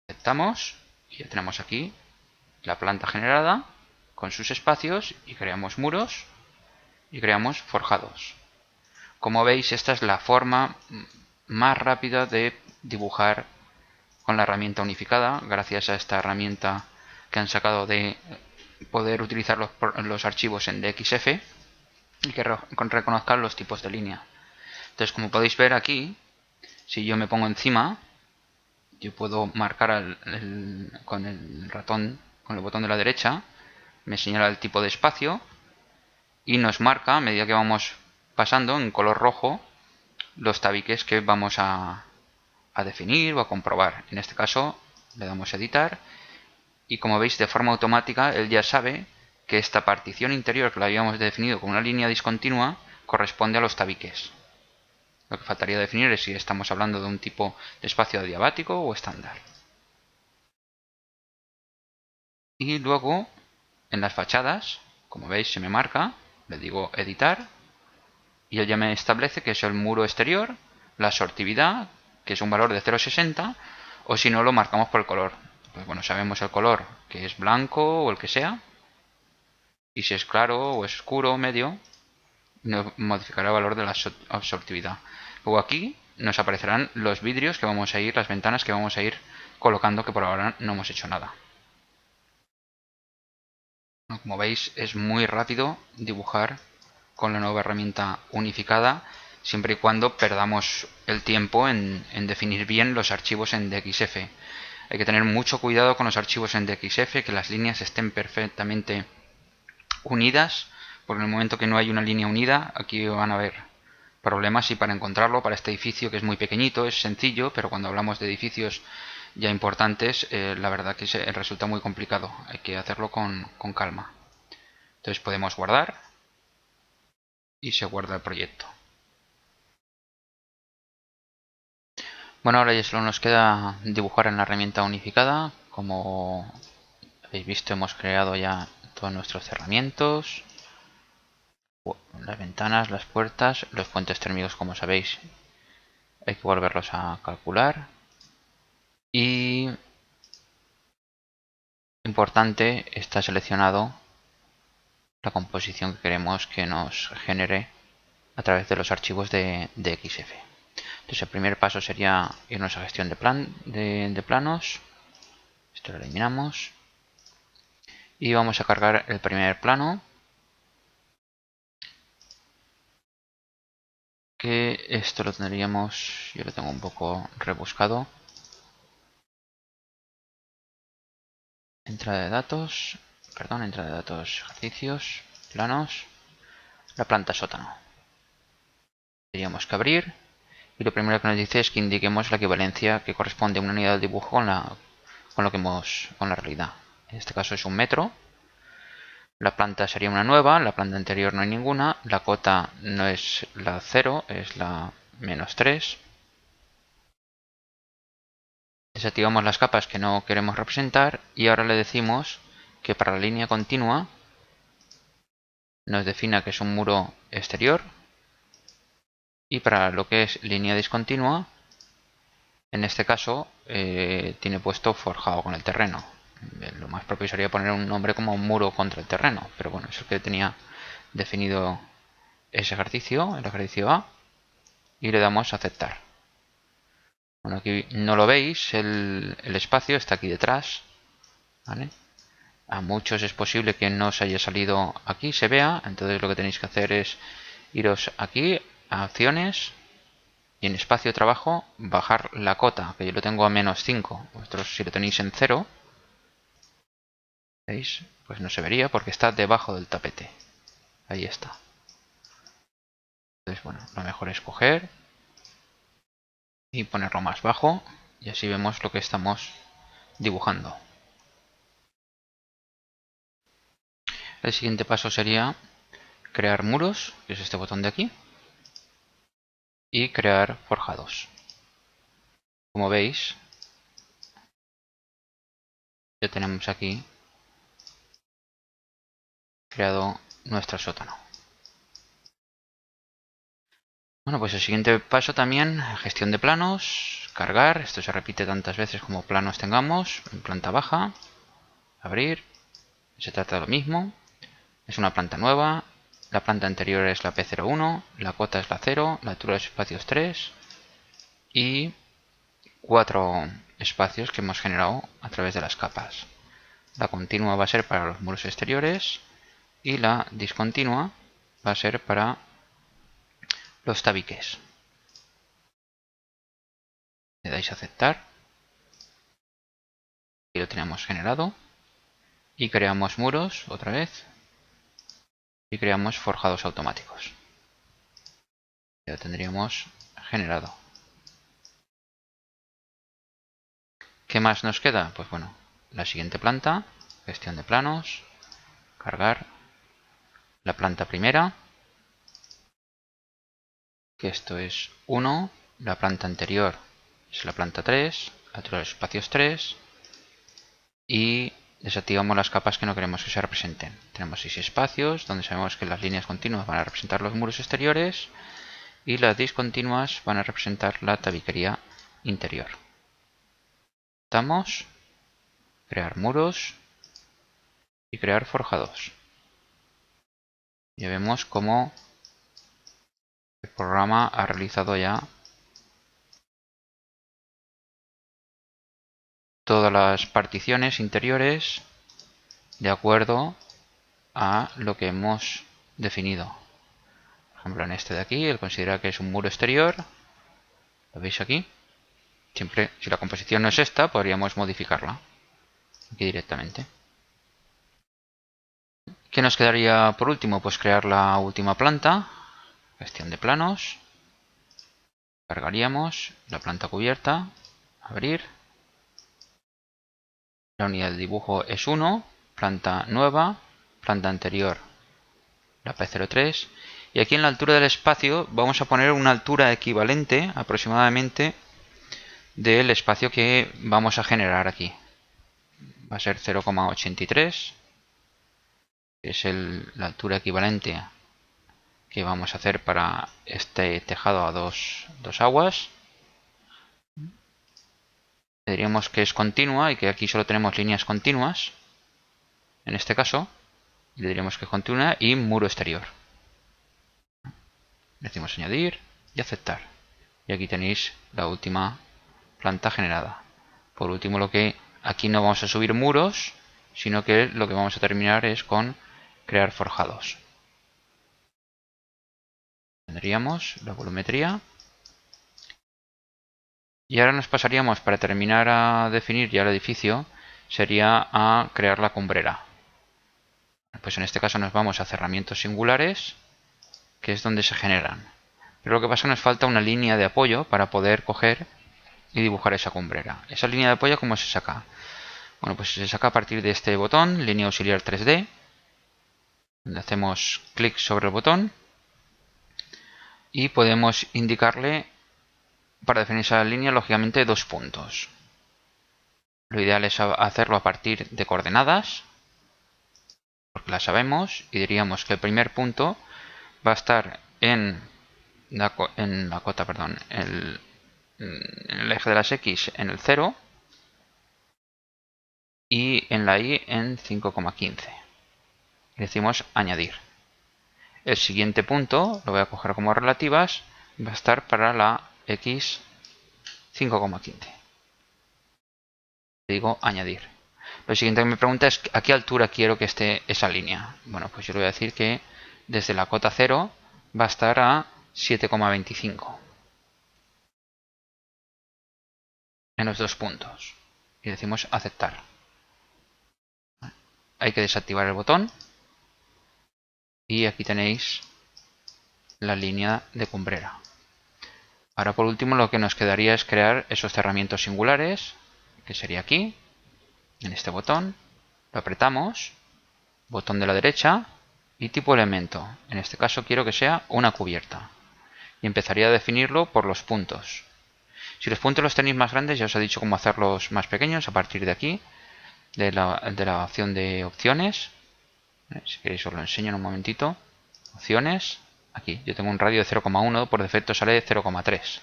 Aceptamos y ya tenemos aquí la planta generada con sus espacios y creamos muros y creamos forjados. Como veis, esta es la forma más rápida de dibujar con la herramienta unificada, gracias a esta herramienta que han sacado de poder utilizar los archivos en DXF y que reconozcan los tipos de línea. Entonces, como podéis ver aquí, si yo me pongo encima, yo puedo marcar con el ratón, con el botón de la derecha, me señala el tipo de espacio y nos marca, a medida que vamos pasando en color rojo, los tabiques que vamos a definir o a comprobar. En este caso le damos a editar y como veis de forma automática él ya sabe que esta partición interior que la habíamos definido como una línea discontinua corresponde a los tabiques. Lo que faltaría definir es si estamos hablando de un tipo de espacio adiabático o estándar. Y luego en las fachadas, como veis se me marca, le digo editar y él ya me establece que es el muro exterior, la sortividad, que es un valor de 0,60, o si no lo marcamos por el color. Pues bueno, sabemos el color, que es blanco o el que sea, y si es claro o es oscuro o medio, nos modificará el valor de la absortividad. Luego aquí nos aparecerán los vidrios que vamos a ir, las ventanas que vamos a ir colocando, que por ahora no hemos hecho nada. Como veis es muy rápido dibujar con la nueva herramienta unificada, siempre y cuando perdamos el tiempo en definir bien los archivos en DXF. Hay que tener mucho cuidado con los archivos en DXF, que las líneas estén perfectamente unidas, porque en el momento que no hay una línea unida, aquí van a haber problemas y para encontrarlo, para este edificio que es muy pequeñito, es sencillo, pero cuando hablamos de edificios ya importantes, la verdad que resulta muy complicado, hay que hacerlo con calma. Entonces podemos guardar y se guarda el proyecto. Bueno, ahora ya solo nos queda dibujar en la herramienta unificada. Como habéis visto, hemos creado ya todos nuestros cerramientos, las ventanas, las puertas, los puentes térmicos, como sabéis, hay que volverlos a calcular. Y importante, está seleccionado la composición que queremos que nos genere a través de los archivos de XF. Entonces el primer paso sería irnos a gestión de planos. Esto lo eliminamos. Y vamos a cargar el primer plano. Que esto lo tendríamos, yo lo tengo un poco rebuscado. Entrada de datos, ejercicios, planos, la planta sótano. Tendríamos que abrir y lo primero que nos dice es que indiquemos la equivalencia que corresponde a una unidad de dibujo con la realidad. En este caso es un metro. La planta sería una nueva, la planta anterior no hay ninguna, la cota no es la 0, es la -3. Desactivamos las capas que no queremos representar y ahora le decimos que para la línea continua nos defina que es un muro exterior y para lo que es línea discontinua, en este caso tiene puesto forjado con el terreno. Lo más propio sería poner un nombre como muro contra el terreno, pero bueno, es el que tenía definido ese ejercicio, el ejercicio A, y le damos a aceptar. Bueno, aquí no lo veis, el espacio está aquí detrás, ¿vale? A muchos es posible que no os haya salido aquí, se vea, entonces lo que tenéis que hacer es iros aquí a opciones y en espacio de trabajo bajar la cota, que yo lo tengo a -5. Vosotros si lo tenéis en 0, ¿veis? Pues no se vería porque está debajo del tapete. Ahí está. Entonces bueno, lo mejor es coger y ponerlo más bajo y así vemos lo que estamos dibujando. El siguiente paso sería crear muros, que es este botón de aquí, y crear forjados. Como veis, ya tenemos aquí creado nuestro sótano. Bueno, pues el siguiente paso también, gestión de planos, cargar, esto se repite tantas veces como planos tengamos, en planta baja, abrir, se trata de lo mismo, es una planta nueva, la planta anterior es la P01, la cota es la 0, la altura de espacios 3 y 4 espacios que hemos generado a través de las capas. La continua va a ser para los muros exteriores y la discontinua va a ser para los tabiques. Le dais a aceptar Aquí lo tenemos generado. Y creamos muros otra vez. Y creamos forjados automáticos. Ya lo tendríamos generado. ¿Qué más nos queda? Pues bueno, la siguiente planta, gestión de planos, cargar la planta primera, que esto es 1, la planta anterior es la planta 3, altura de los espacios 3 y desactivamos las capas que no queremos que se representen. Tenemos 6 espacios donde sabemos que las líneas continuas van a representar los muros exteriores y las discontinuas van a representar la tabiquería interior. Damos crear muros y crear forjados. Ya vemos cómo el programa ha realizado ya todas las particiones interiores de acuerdo a lo que hemos definido. Por ejemplo, en este de aquí, él considera que es un muro exterior. ¿Lo veis aquí? Siempre, si la composición no es esta, podríamos modificarla aquí directamente. ¿Qué nos quedaría por último? Pues crear la última planta. Gestión de planos. Cargaríamos la planta cubierta. Abrir. La unidad de dibujo es 1. Planta nueva. Planta anterior, la P03. Y aquí en la altura del espacio vamos a poner una altura equivalente aproximadamente del espacio que vamos a generar aquí. Va a ser 0,83, que es la altura equivalente que vamos a hacer para este tejado a dos aguas. Diríamos que es continua y que aquí solo tenemos líneas continuas, en este caso, y le diríamos que es continua y muro exterior. Le decimos añadir y aceptar. Y aquí tenéis la última planta generada. Por último, lo que aquí no vamos a subir muros, sino que lo que vamos a terminar es con crear forjados. Tendríamos la volumetría. Y ahora nos pasaríamos, para terminar a definir ya el edificio, sería a crear la cumbrera. Pues en este caso nos vamos a cerramientos singulares, que es donde se generan. Pero lo que pasa es que nos falta una línea de apoyo para poder coger y dibujar esa cumbrera. ¿Esa línea de apoyo cómo se saca? Bueno, pues se saca a partir de este botón, línea auxiliar 3D, donde hacemos clic sobre el botón y podemos indicarle, para definir esa línea, lógicamente 2 puntos. Lo ideal es hacerlo a partir de coordenadas, porque las sabemos, y diríamos que el primer punto va a estar en el eje de las X en el 0 y en la Y en 5,15. Decimos añadir. El siguiente punto, lo voy a coger como relativas, va a estar para la X 5,15. Digo añadir. Lo siguiente que me pregunta es a qué altura quiero que esté esa línea. Bueno, pues yo le voy a decir que desde la cota 0 va a estar a 7,25 en los 2 puntos. Y decimos aceptar. Hay que desactivar el botón. Y aquí tenéis la línea de cumbrera. Ahora por último lo que nos quedaría es crear esos cerramientos singulares, que sería aquí, en este botón. Lo apretamos, botón de la derecha y tipo elemento. En este caso quiero que sea una cubierta. Y empezaría a definirlo por los puntos. Si los puntos los tenéis más grandes, ya os he dicho cómo hacerlos más pequeños a partir de aquí, de la opción de opciones. Si queréis os lo enseño en un momentito. Opciones. Aquí yo tengo un radio de 0,1, por defecto sale 0,3.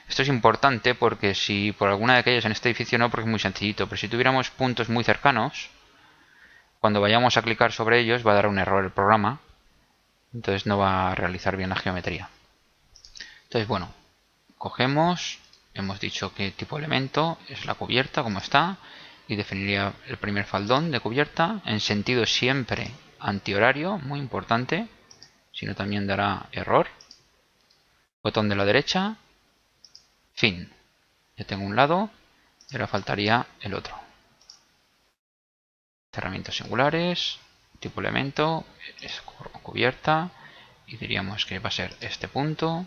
Esto es importante porque si por alguna de aquellas en este edificio no, porque es muy sencillito, pero si tuviéramos puntos muy cercanos, cuando vayamos a clicar sobre ellos va a dar un error el programa, entonces no va a realizar bien la geometría. Entonces bueno, cogemos, hemos dicho que tipo elemento es la cubierta como está, y definiría el primer faldón de cubierta en sentido siempre antihorario, muy importante, si no también dará error. Botón de la derecha, fin. Ya tengo un lado y ahora faltaría el otro. cerramientos singulares, tipo elemento, es cubierta, y diríamos que va a ser este punto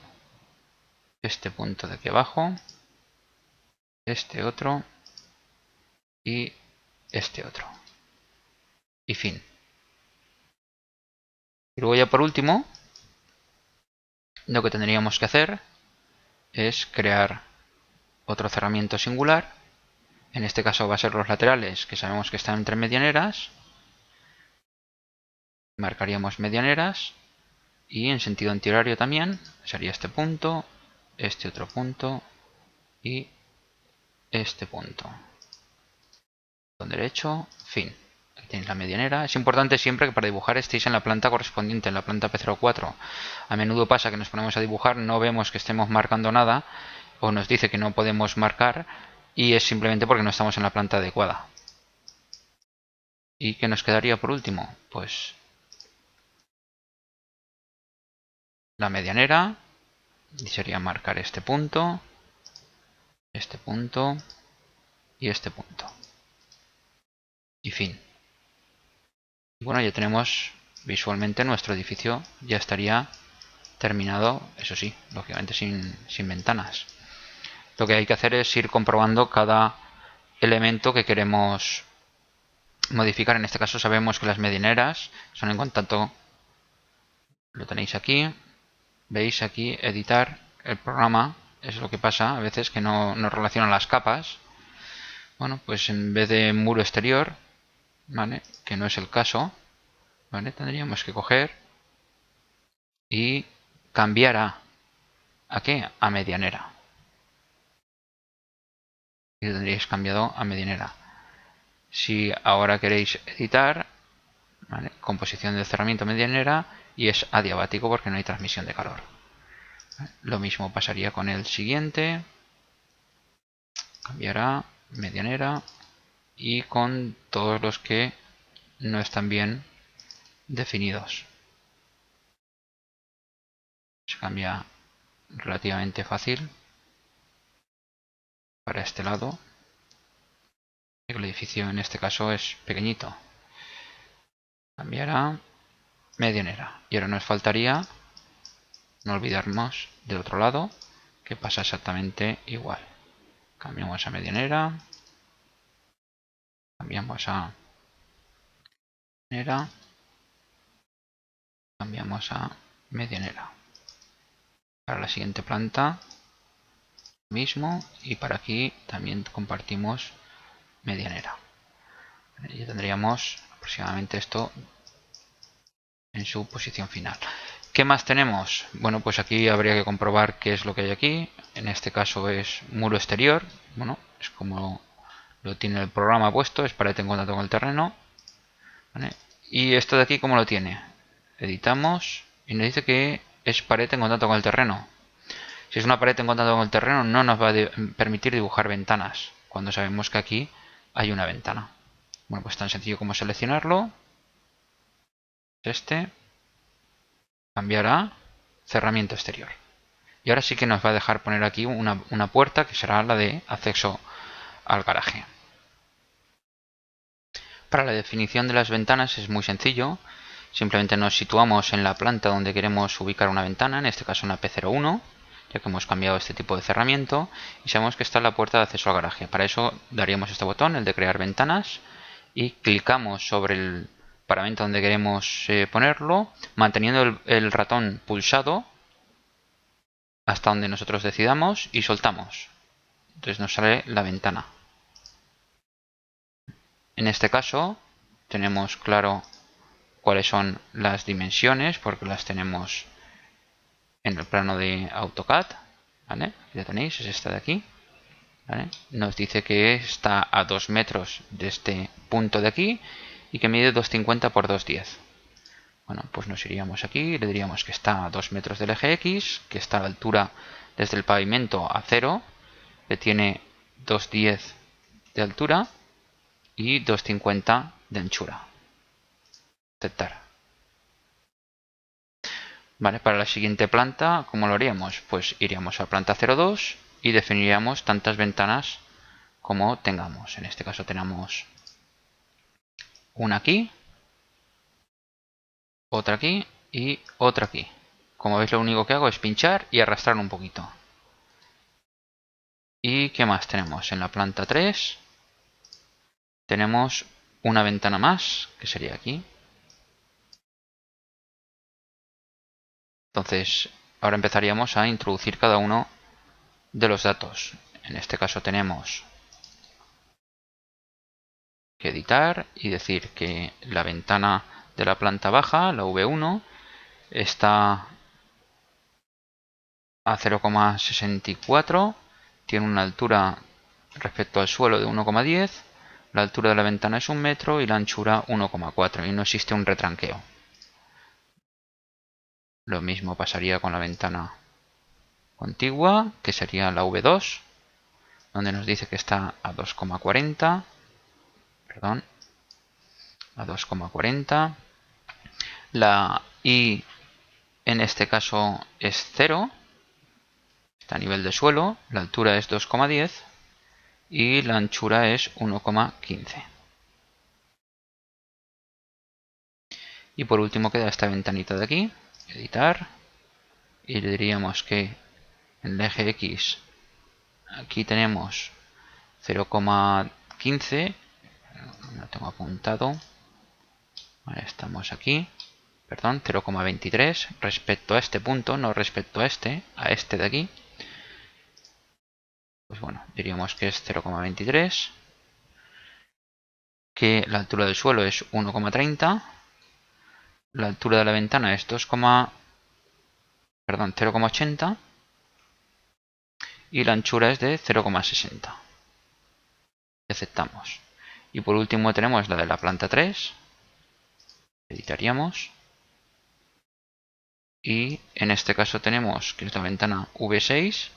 de aquí abajo, este otro y este otro. Y fin. Y luego ya por último, lo que tendríamos que hacer es crear otro cerramiento singular. En este caso va a ser los laterales, que sabemos que están entre medianeras. Marcaríamos medianeras. Y en sentido antihorario también sería este punto, este otro punto y este punto. Con derecho, fin. Aquí tenéis la medianera. Es importante siempre que para dibujar estéis en la planta correspondiente, en la planta P04. A menudo pasa que nos ponemos a dibujar, no vemos que estemos marcando nada, o nos dice que no podemos marcar, y es simplemente porque no estamos en la planta adecuada. ¿Y qué nos quedaría por último? Pues la medianera, y sería marcar este punto y este punto. Y fin. Bueno, ya tenemos visualmente nuestro edificio, ya estaría terminado, eso sí, lógicamente sin ventanas. Lo que hay que hacer es ir comprobando cada elemento que queremos modificar. En este caso sabemos que las medianeras son en contacto, lo tenéis aquí, veis aquí, editar el programa, es lo que pasa a veces que no relaciona las capas. Bueno, pues en vez de muro exterior, ¿vale? Que no es el caso, ¿vale? Tendríamos que coger y cambiar ¿a qué? A medianera. Y lo tendríais cambiado a medianera. Si ahora queréis editar, ¿vale? Composición del cerramiento medianera, y es adiabático porque no hay transmisión de calor. ¿Vale? Lo mismo pasaría con el siguiente. Cambiará medianera, y con todos los que no están bien definidos. Se cambia relativamente fácil para este lado. El edificio en este caso es pequeñito. Cambiará medianera. Y ahora nos faltaría no olvidarnos del otro lado, que pasa exactamente igual. Cambiamos a medianera. Cambiamos a medianera. Cambiamos a medianera. Para la siguiente planta mismo, y para aquí también compartimos medianera. Ya tendríamos aproximadamente esto en su posición final. ¿Qué más tenemos? Bueno, pues aquí habría que comprobar qué es lo que hay aquí. En este caso es muro exterior. Bueno, es como lo tiene el programa puesto, es pared en contacto con el terreno. ¿Vale? Y esto de aquí, ¿cómo lo tiene? Editamos y nos dice que es pared en contacto con el terreno. Si es una pared en contacto con el terreno, no nos va a permitir dibujar ventanas, cuando sabemos que aquí hay una ventana. Bueno, pues tan sencillo como seleccionarlo. Cambiar a cerramiento exterior. Y ahora sí que nos va a dejar poner aquí una puerta, que será la de acceso al garaje. Para la definición de las ventanas es muy sencillo. Simplemente nos situamos en la planta donde queremos ubicar una ventana, en este caso una P01, ya que hemos cambiado este tipo de cerramiento, y sabemos que está la puerta de acceso al garaje. Para eso daríamos este botón, el de crear ventanas, y clicamos sobre el paramento donde queremos ponerlo, manteniendo el ratón pulsado hasta donde nosotros decidamos, y soltamos. Entonces nos sale la ventana. En este caso tenemos claro cuáles son las dimensiones, porque las tenemos en el plano de AutoCAD, ¿vale? Ya tenéis, es esta de aquí, ¿vale? Nos dice que está a 2 metros de este punto de aquí y que mide 2,50 por 2,10. Bueno, pues nos iríamos aquí y le diríamos que está a 2 metros del eje X, que está a la altura desde el pavimento a 0, que tiene 2,10 de altura y 2,50 de anchura. Aceptar. Vale, para la siguiente planta, ¿cómo lo haríamos? Pues iríamos a planta 02 y definiríamos tantas ventanas como tengamos. En este caso tenemos Una aquí, otra aquí y otra aquí. Como veis, lo único que hago es pinchar y arrastrar un poquito. ¿Y qué más tenemos? En la planta 3 tenemos una ventana más, que sería aquí. Entonces, ahora empezaríamos a introducir cada uno de los datos. En este caso tenemos que editar y decir que la ventana de la planta baja, la V1, está a 0,64, tiene una altura respecto al suelo de 1,10, la altura de la ventana es 1 metro y la anchura 1,4 y no existe un retranqueo. Lo mismo pasaría con la ventana contigua, que sería la V2, donde nos dice que está a 2,40, perdón, a 2,40. La I en este caso es 0, está a nivel de suelo, la altura es 2,10 y la anchura es 1,15. Y por último queda esta ventanita de aquí, editar, y le diríamos que en el eje X aquí tenemos 0,15, lo tengo apuntado, vale, estamos aquí, perdón, 0,23 respecto a este punto, no respecto a este de aquí. Pues bueno, diríamos que es 0,23, que la altura del suelo es 1,30, la altura de la ventana es 0,80 y la anchura es de 0,60. Y aceptamos. Y por último tenemos la de la planta 3, editaríamos, y en este caso tenemos que es la ventana V6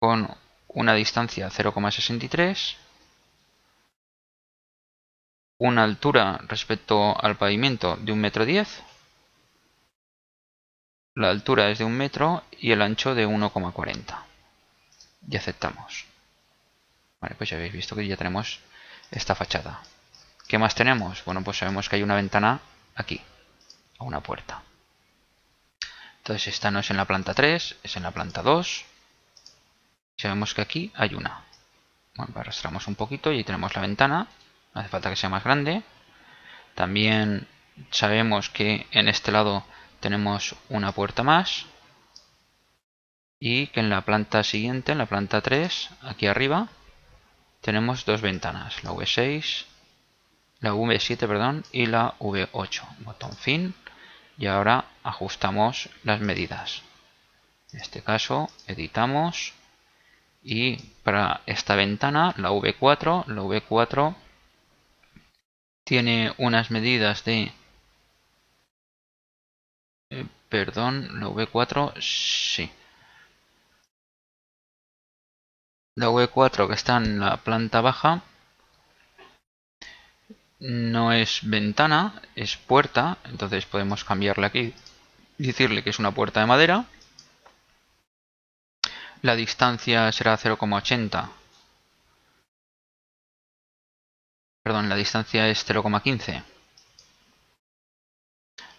con una distancia 0,63, una altura respecto al pavimento de 1,10 m, la altura es de 1 metro y el ancho de 1,40. Y aceptamos. Vale, pues ya habéis visto que ya tenemos esta fachada. ¿Qué más tenemos? Bueno, pues sabemos que hay una ventana aquí, a una puerta. Entonces esta no es en la planta 3, es en la planta 2. Sabemos que aquí hay una. Bueno, pues arrastramos un poquito y tenemos la ventana. No hace falta que sea más grande. También sabemos que en este lado tenemos una puerta más. Y que en la planta siguiente, en la planta 3, aquí arriba, tenemos dos ventanas. La V6, la V7, perdón, y la V8. Botón fin. Y ahora ajustamos las medidas. En este caso, editamos. Y para esta ventana, la V4 tiene unas medidas de... perdón, la V4, sí. La V4 que está en la planta baja no es ventana, es puerta. Entonces podemos cambiarle aquí y decirle que es una puerta de madera. La distancia será 0,80. Perdón, la distancia es 0,15.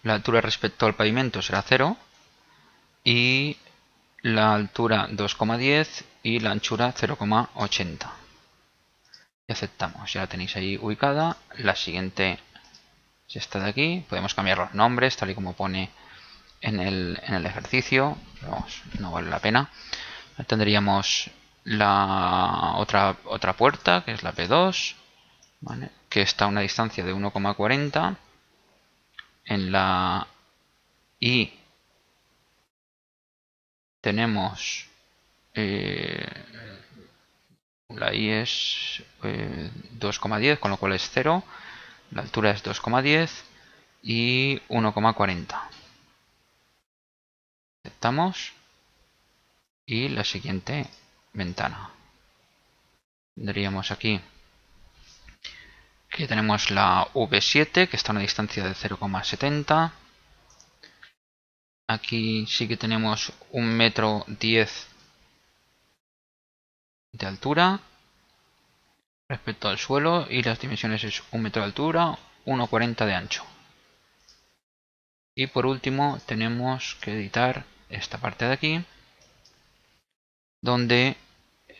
La altura respecto al pavimento será 0. Y la altura 2,10 y la anchura 0,80. Y aceptamos, ya la tenéis ahí ubicada. La siguiente es esta de aquí. Podemos cambiar los nombres tal y como pone en el ejercicio. Pero vamos, no vale la pena. Tendríamos la otra puerta, que es la P2, ¿vale? Que está a una distancia de 1,40. En la I tenemos la I es 2,10, con lo cual es 0. La altura es 2,10 y 1,40. Aceptamos. Y la siguiente ventana. Tendríamos aquí que tenemos la V7, que está a una distancia de 0,70. Aquí sí que tenemos 1,10 m de altura. respecto al suelo, y las dimensiones es 1 metro de altura, 1,40 de ancho. Y por último tenemos que editar esta parte de aquí, donde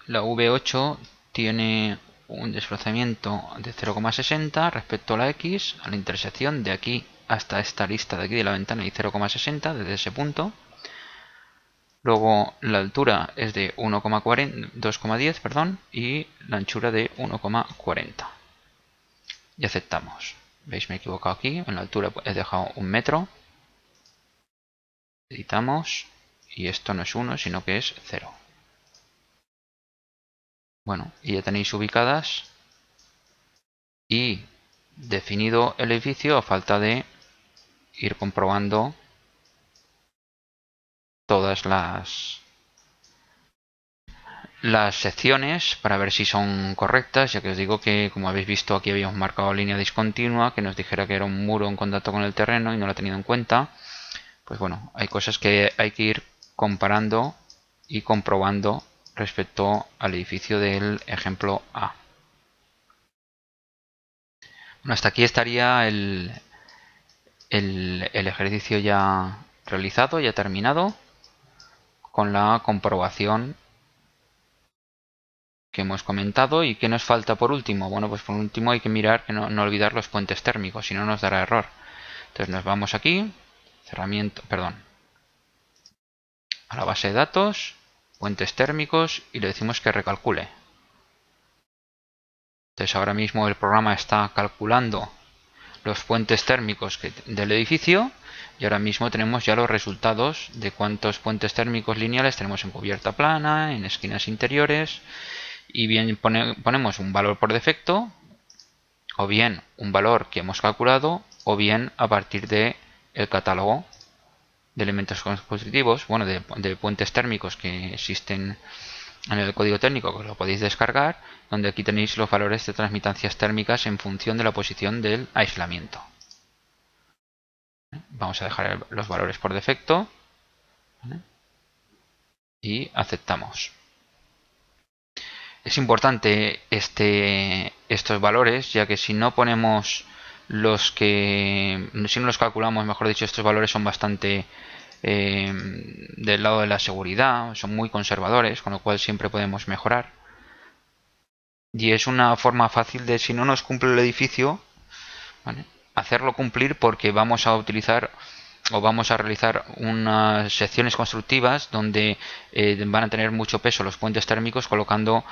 la V8 tiene un desplazamiento de 0,60 respecto a la X, a la intersección de aquí hasta esta lista de aquí de la ventana y 0,60 desde ese punto. Luego la altura es de 2,10, perdón, y la anchura de 1,40. Y aceptamos. ¿Veis? Me he equivocado aquí. En la altura he dejado 1 metro. Editamos. Y esto no es 1, sino que es 0. Bueno, y ya tenéis ubicadas y definido el edificio a falta de ir comprobando todas las secciones para ver si son correctas, ya que os digo que, como habéis visto, aquí habíamos marcado línea discontinua que nos dijera que era un muro en contacto con el terreno y no lo he tenido en cuenta. Pues bueno, hay cosas que hay que ir comparando y comprobando respecto al edificio del ejemplo A. Bueno, hasta aquí estaría el ejercicio ya realizado, ya terminado, con la comprobación que hemos comentado. ¿Y qué nos falta por último? Bueno, pues por último hay que mirar que no olvidar los puentes térmicos, si no nos dará error. Entonces nos vamos aquí, cerramiento, perdón, a la base de datos, puentes térmicos, y le decimos que recalcule. Entonces ahora mismo el programa está calculando los puentes térmicos del edificio, y ahora mismo tenemos ya los resultados de cuántos puentes térmicos lineales tenemos en cubierta plana, en esquinas interiores, y bien ponemos un valor por defecto, o bien un valor que hemos calculado, o bien a partir de el catálogo de elementos compositivos, bueno, de puentes térmicos que existen en el código técnico, que lo podéis descargar, donde aquí tenéis los valores de transmitancias térmicas en función de la posición del aislamiento. Vamos a dejar los valores por defecto, ¿vale? Y aceptamos. Es importante estos valores, ya que si no ponemos si no los calculamos, mejor dicho, estos valores son bastante del lado de la seguridad, son muy conservadores, con lo cual siempre podemos mejorar. Y es una forma fácil de, si no nos cumple el edificio, ¿vale?, hacerlo cumplir, porque vamos a utilizar o vamos a realizar unas secciones constructivas donde van a tener mucho peso los puentes térmicos, colocando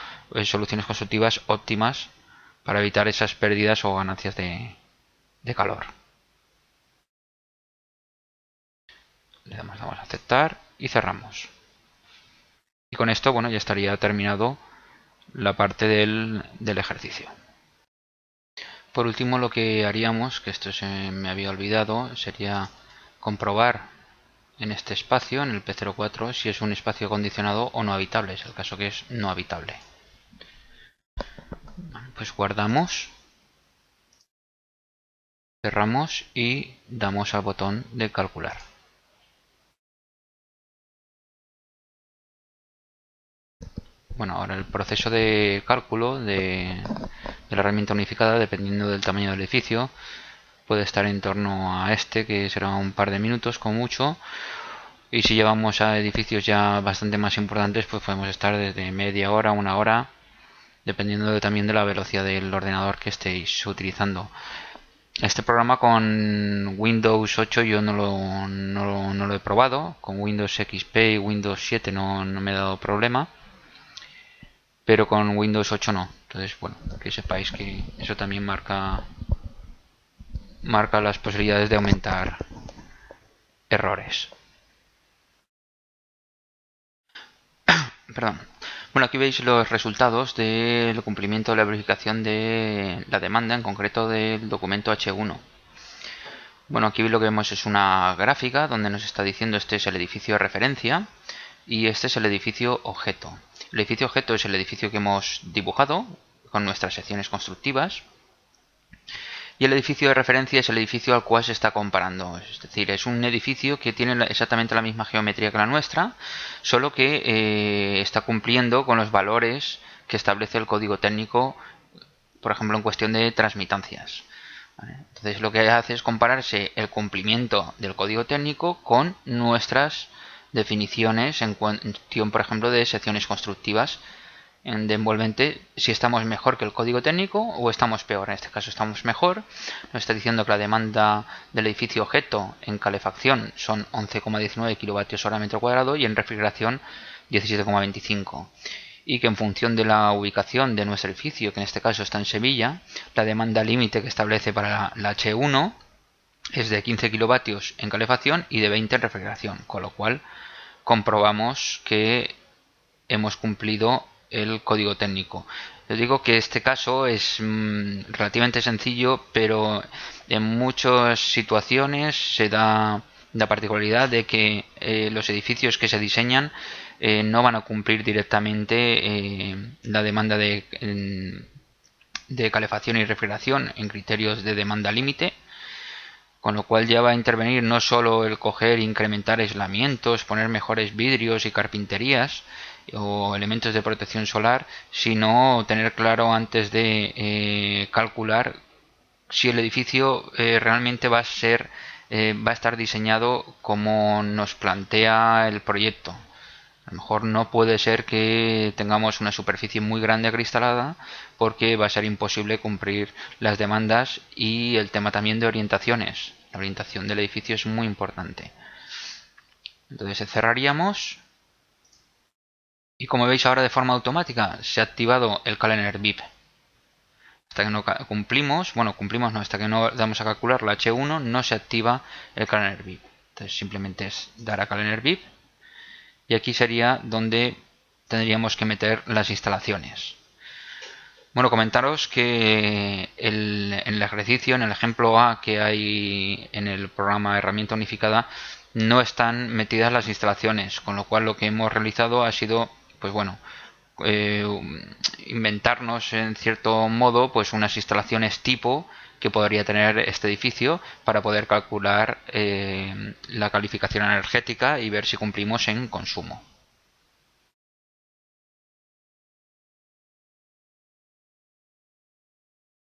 soluciones constructivas óptimas para evitar esas pérdidas o ganancias de calor. Le damos a aceptar y cerramos. Y con esto, bueno, ya estaría terminado la parte del ejercicio. Por último, lo que haríamos, que esto se me había olvidado, sería comprobar en este espacio, en el P04, si es un espacio acondicionado o no habitable. Es el caso que es no habitable. Pues guardamos, cerramos y damos al botón de calcular. Bueno, ahora el proceso de cálculo de la herramienta unificada, dependiendo del tamaño del edificio, puede estar en torno a que será un par de minutos como mucho. Y si llevamos a edificios ya bastante más importantes, pues podemos estar desde media hora, una hora, dependiendo también de la velocidad del ordenador que estéis utilizando. Este programa con Windows 8 yo no lo he probado. Con Windows XP y Windows 7 no me ha dado problema, pero con Windows 8 no. Entonces, bueno, que sepáis que eso también marca las posibilidades de aumentar errores. Perdón. Bueno, aquí veis los resultados del cumplimiento de la verificación de la demanda, en concreto del documento H1. Bueno, aquí lo que vemos es una gráfica donde nos está diciendo este es el edificio de referencia y este es el edificio objeto. El edificio objeto es el edificio que hemos dibujado con nuestras secciones constructivas, y el edificio de referencia es el edificio al cual se está comparando. Es decir, es un edificio que tiene exactamente la misma geometría que la nuestra, solo que está cumpliendo con los valores que establece el código técnico por ejemplo, en cuestión de transmitancias. ¿Vale? Entonces lo que hace es compararse el cumplimiento del código técnico con nuestras definiciones en cuestión, por ejemplo, de secciones constructivas de envolvente, si estamos mejor que el código técnico o estamos peor. En este caso estamos mejor. Nos está diciendo que la demanda del edificio objeto en calefacción son 11,19 kWh metro cuadrado y en refrigeración 17,25, y que en función de la ubicación de nuestro edificio, que en este caso está en Sevilla, la demanda límite que establece para la H1 es de 15 kilovatios en calefacción y de 20 en refrigeración, con lo cual comprobamos que hemos cumplido el código técnico. Les digo que este caso es relativamente sencillo, pero en muchas situaciones se da la particularidad de que los edificios que se diseñan no van a cumplir directamente la demanda de calefacción y refrigeración en criterios de demanda límite, con lo cual ya va a intervenir no solo el coger e incrementar aislamientos, poner mejores vidrios y carpinterías o elementos de protección solar, sino tener claro antes de calcular si el edificio realmente va a estar diseñado como nos plantea el proyecto. A lo mejor no puede ser que tengamos una superficie muy grande acristalada, porque va a ser imposible cumplir las demandas, y el tema también de orientaciones. La orientación del edificio es muy importante. Entonces cerraríamos y, como veis ahora, de forma automática se ha activado el calendar VIP. Hasta que no cumplimos, no, hasta que no damos a calcular la H1 no se activa el calendar VIP. Entonces simplemente es dar a calendar VIP. Y aquí sería donde tendríamos que meter las instalaciones. Bueno, comentaros que en el ejercicio, en el ejemplo A que hay en el programa Herramienta Unificada, no están metidas las instalaciones, con lo cual lo que hemos realizado ha sido, pues bueno, inventarnos en cierto modo pues unas instalaciones tipo que podría tener este edificio para poder calcular la calificación energética y ver si cumplimos en consumo.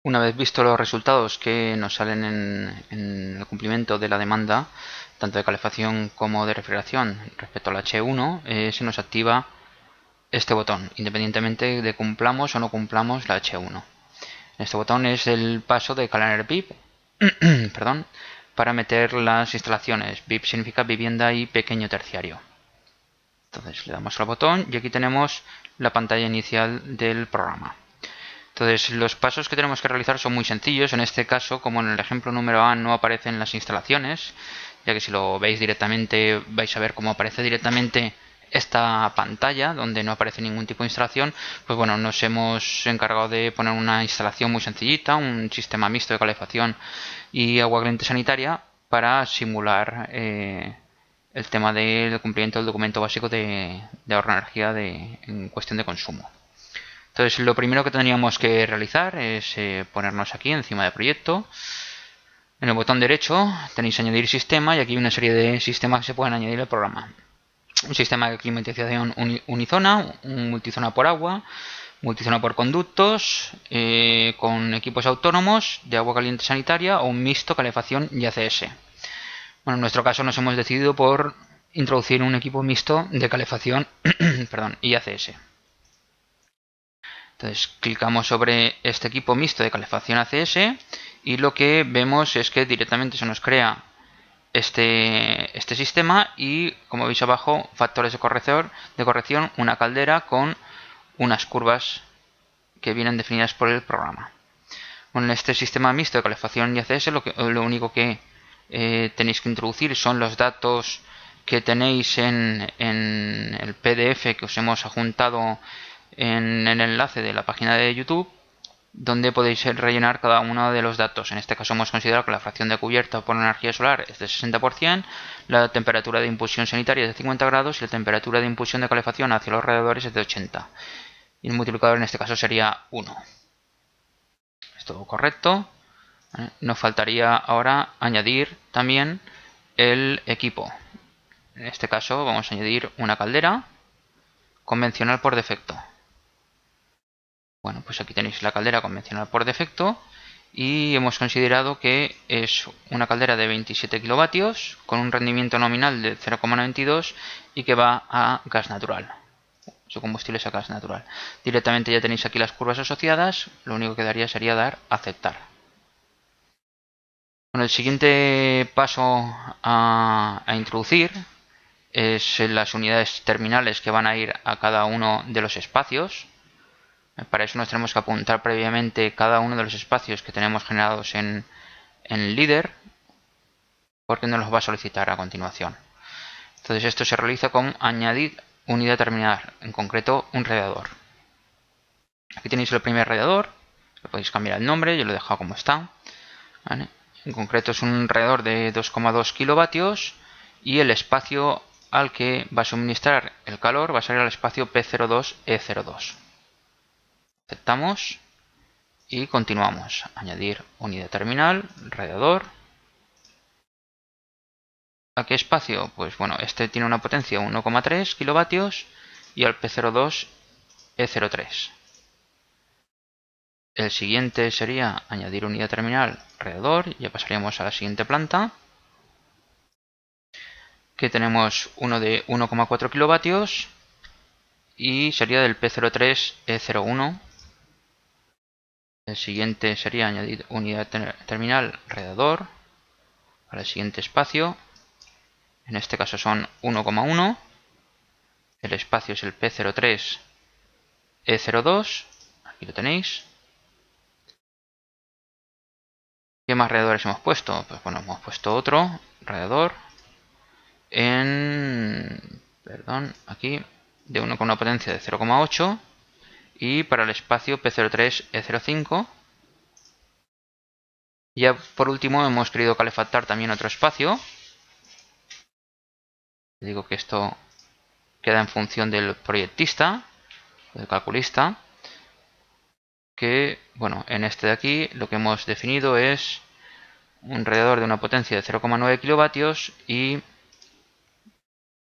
Una vez visto los resultados que nos salen en el cumplimiento de la demanda, tanto de calefacción como de refrigeración respecto al H1, se nos activa este botón, independientemente de cumplamos o no cumplamos la H1. Este botón es el paso de calendar VIP perdón, para meter las instalaciones. VIP significa vivienda y pequeño terciario. Entonces le damos al botón y aquí tenemos la pantalla inicial del programa. Entonces los pasos que tenemos que realizar son muy sencillos. En este caso, como en el ejemplo número A, no aparecen las instalaciones, ya que si lo veis directamente vais a ver cómo aparece directamente esta pantalla donde no aparece ningún tipo de instalación. Pues bueno, nos hemos encargado de poner una instalación muy sencillita, un sistema mixto de calefacción y agua caliente sanitaria, para simular el tema del cumplimiento del documento básico de ahorro de energía en cuestión de consumo. Entonces lo primero que tendríamos que realizar es ponernos aquí encima de proyecto. En el botón derecho tenéis añadir sistema, y aquí hay una serie de sistemas que se pueden añadir al programa. Un sistema de climatización unizona, un multizona por agua, multizona por conductos, con equipos autónomos de agua caliente sanitaria, o un mixto calefacción y ACS. Bueno, en nuestro caso nos hemos decidido por introducir un equipo mixto de calefacción y ACS. Entonces clicamos sobre este equipo mixto de calefacción ACS y lo que vemos es que directamente se nos crea este sistema, y como veis abajo, factores de corrección, una caldera con unas curvas que vienen definidas por el programa. Bueno, en este sistema mixto de calefacción y ACS lo único que tenéis que introducir son los datos que tenéis en el PDF que os hemos adjuntado en el enlace de la página de YouTube, donde podéis rellenar cada uno de los datos. En este caso hemos considerado que la fracción de cubierta por energía solar es de 60%, la temperatura de infusión sanitaria es de 50 grados y la temperatura de infusión de calefacción hacia los alrededores es de 80. Y el multiplicador en este caso sería 1. Es todo correcto. Nos faltaría ahora añadir también el equipo. En este caso vamos a añadir una caldera convencional por defecto. Bueno, pues aquí tenéis la caldera convencional por defecto y hemos considerado que es una caldera de 27 kilovatios con un rendimiento nominal de 0,92 y que va a gas natural. Su combustible es a gas natural. Directamente ya tenéis aquí las curvas asociadas, lo único que daría sería dar a aceptar. Bueno, el siguiente paso a introducir es las unidades terminales que van a ir a cada uno de los espacios. Para eso nos tenemos que apuntar previamente cada uno de los espacios que tenemos generados en líder, porque nos los va a solicitar a continuación. Entonces esto se realiza con añadir unidad terminal, en concreto un radiador. Aquí tenéis el primer radiador, le podéis cambiar el nombre, yo lo he dejado como está. ¿Vale? En concreto es un radiador de 2,2 kilovatios y el espacio al que va a suministrar el calor va a ser el espacio P02E02. Aceptamos y continuamos. Añadir unidad terminal, radiador. ¿A qué espacio? Pues bueno, este tiene una potencia de 1,3 kilovatios y al P02E03. El siguiente sería añadir unidad terminal, radiador. Ya pasaríamos a la siguiente planta, que tenemos uno de 1,4 kilovatios y sería del P03E01. El siguiente sería añadir unidad terminal, radiador, al siguiente espacio. En este caso son 1,1. El espacio es el P03E02. Aquí lo tenéis. ¿Qué más radiadores hemos puesto? Pues bueno, hemos puesto otro radiador aquí de 1 con una potencia de 0,8 y para el espacio P03E05. Ya por último hemos querido calefactar también otro espacio. Digo que esto queda en función del proyectista, del calculista, que bueno, en este de aquí lo que hemos definido es un radiador de una potencia de 0,9 kilovatios y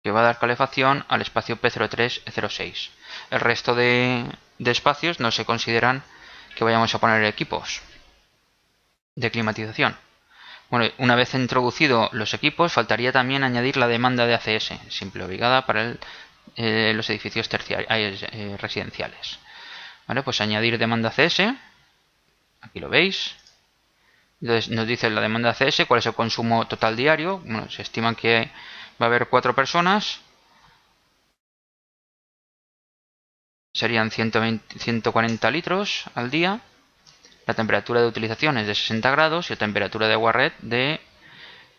que va a dar calefacción al espacio P03E06. El resto de espacios no se consideran que vayamos a poner equipos de climatización. Bueno, una vez introducido los equipos, faltaría también añadir la demanda de ACS, simple obligada para los edificios residenciales. Vale, pues añadir demanda ACS, aquí lo veis. Entonces nos dice la demanda ACS, cuál es el consumo total diario. Bueno, se estima que va a haber 4 personas. Serían 140 litros al día. La temperatura de utilización es de 60 grados y la temperatura de agua red de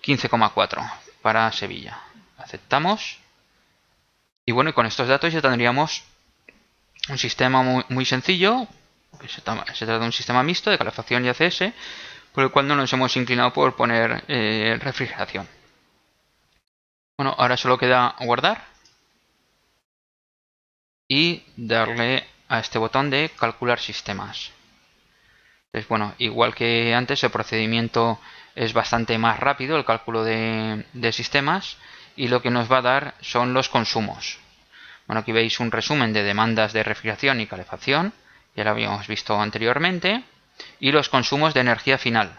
15,4 para Sevilla. Aceptamos. Y bueno, y con estos datos ya tendríamos un sistema muy sencillo. Que se trata de un sistema mixto de calefacción y ACS, por el cual no nos hemos inclinado por poner refrigeración. Bueno, ahora solo queda guardar y darle a este botón de calcular sistemas. Entonces, bueno, igual que antes, el procedimiento es bastante más rápido, el cálculo de sistemas, y lo que nos va a dar son los consumos. Bueno, aquí veis un resumen de demandas de refrigeración y calefacción, ya lo habíamos visto anteriormente, y los consumos de energía final.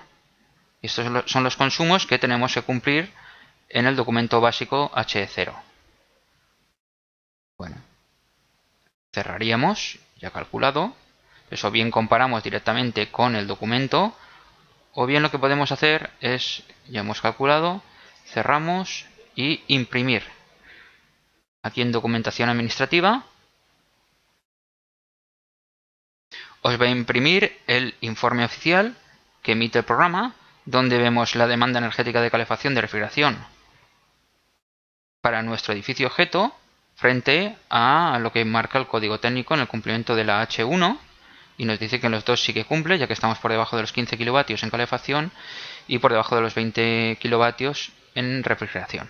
Estos son los consumos que tenemos que cumplir en el documento básico HE0. Bueno, cerraríamos, ya calculado. Eso bien comparamos directamente con el documento, o bien lo que podemos hacer es, ya hemos calculado, cerramos y imprimir. Aquí en documentación administrativa os va a imprimir el informe oficial que emite el programa, donde vemos la demanda energética de calefacción de refrigeración para nuestro edificio objeto frente a lo que marca el código técnico en el cumplimiento de la H1, y nos dice que en los dos sí que cumple, ya que estamos por debajo de los 15 kilovatios en calefacción y por debajo de los 20 kilovatios en refrigeración.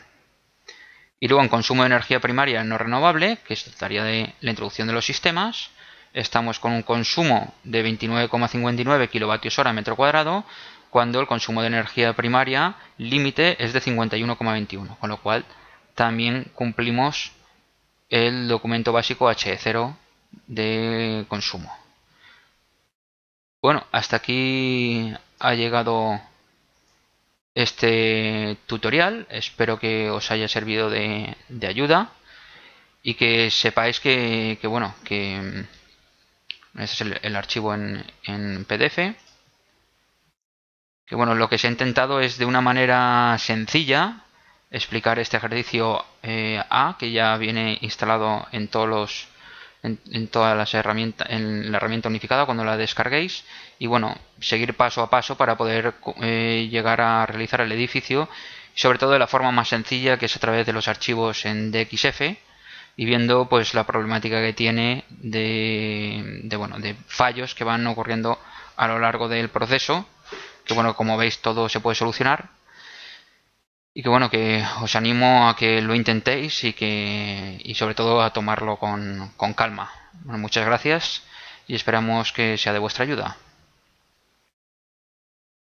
Y luego en consumo de energía primaria no renovable, que se trataría de la introducción de los sistemas, estamos con un consumo de 29,59 kilovatios hora metro cuadrado, cuando el consumo de energía primaria límite es de 51,21, con lo cual también cumplimos el documento básico HE0 de consumo. Bueno, hasta aquí ha llegado este tutorial. Espero que os haya servido de ayuda y que sepáis bueno, que este es el archivo en PDF. Que bueno, lo que se ha intentado es de una manera sencilla explicar este ejercicio A, que ya viene instalado en todas las herramientas, en la herramienta unificada cuando la descarguéis, y bueno, seguir paso a paso para poder llegar a realizar el edificio, sobre todo de la forma más sencilla, que es a través de los archivos en DXF, y viendo pues la problemática que tiene de fallos que van ocurriendo a lo largo del proceso, que bueno, como veis todo se puede solucionar, y que bueno, que os animo a que lo intentéis y sobre todo a tomarlo con calma. Bueno, muchas gracias y esperamos que sea de vuestra ayuda.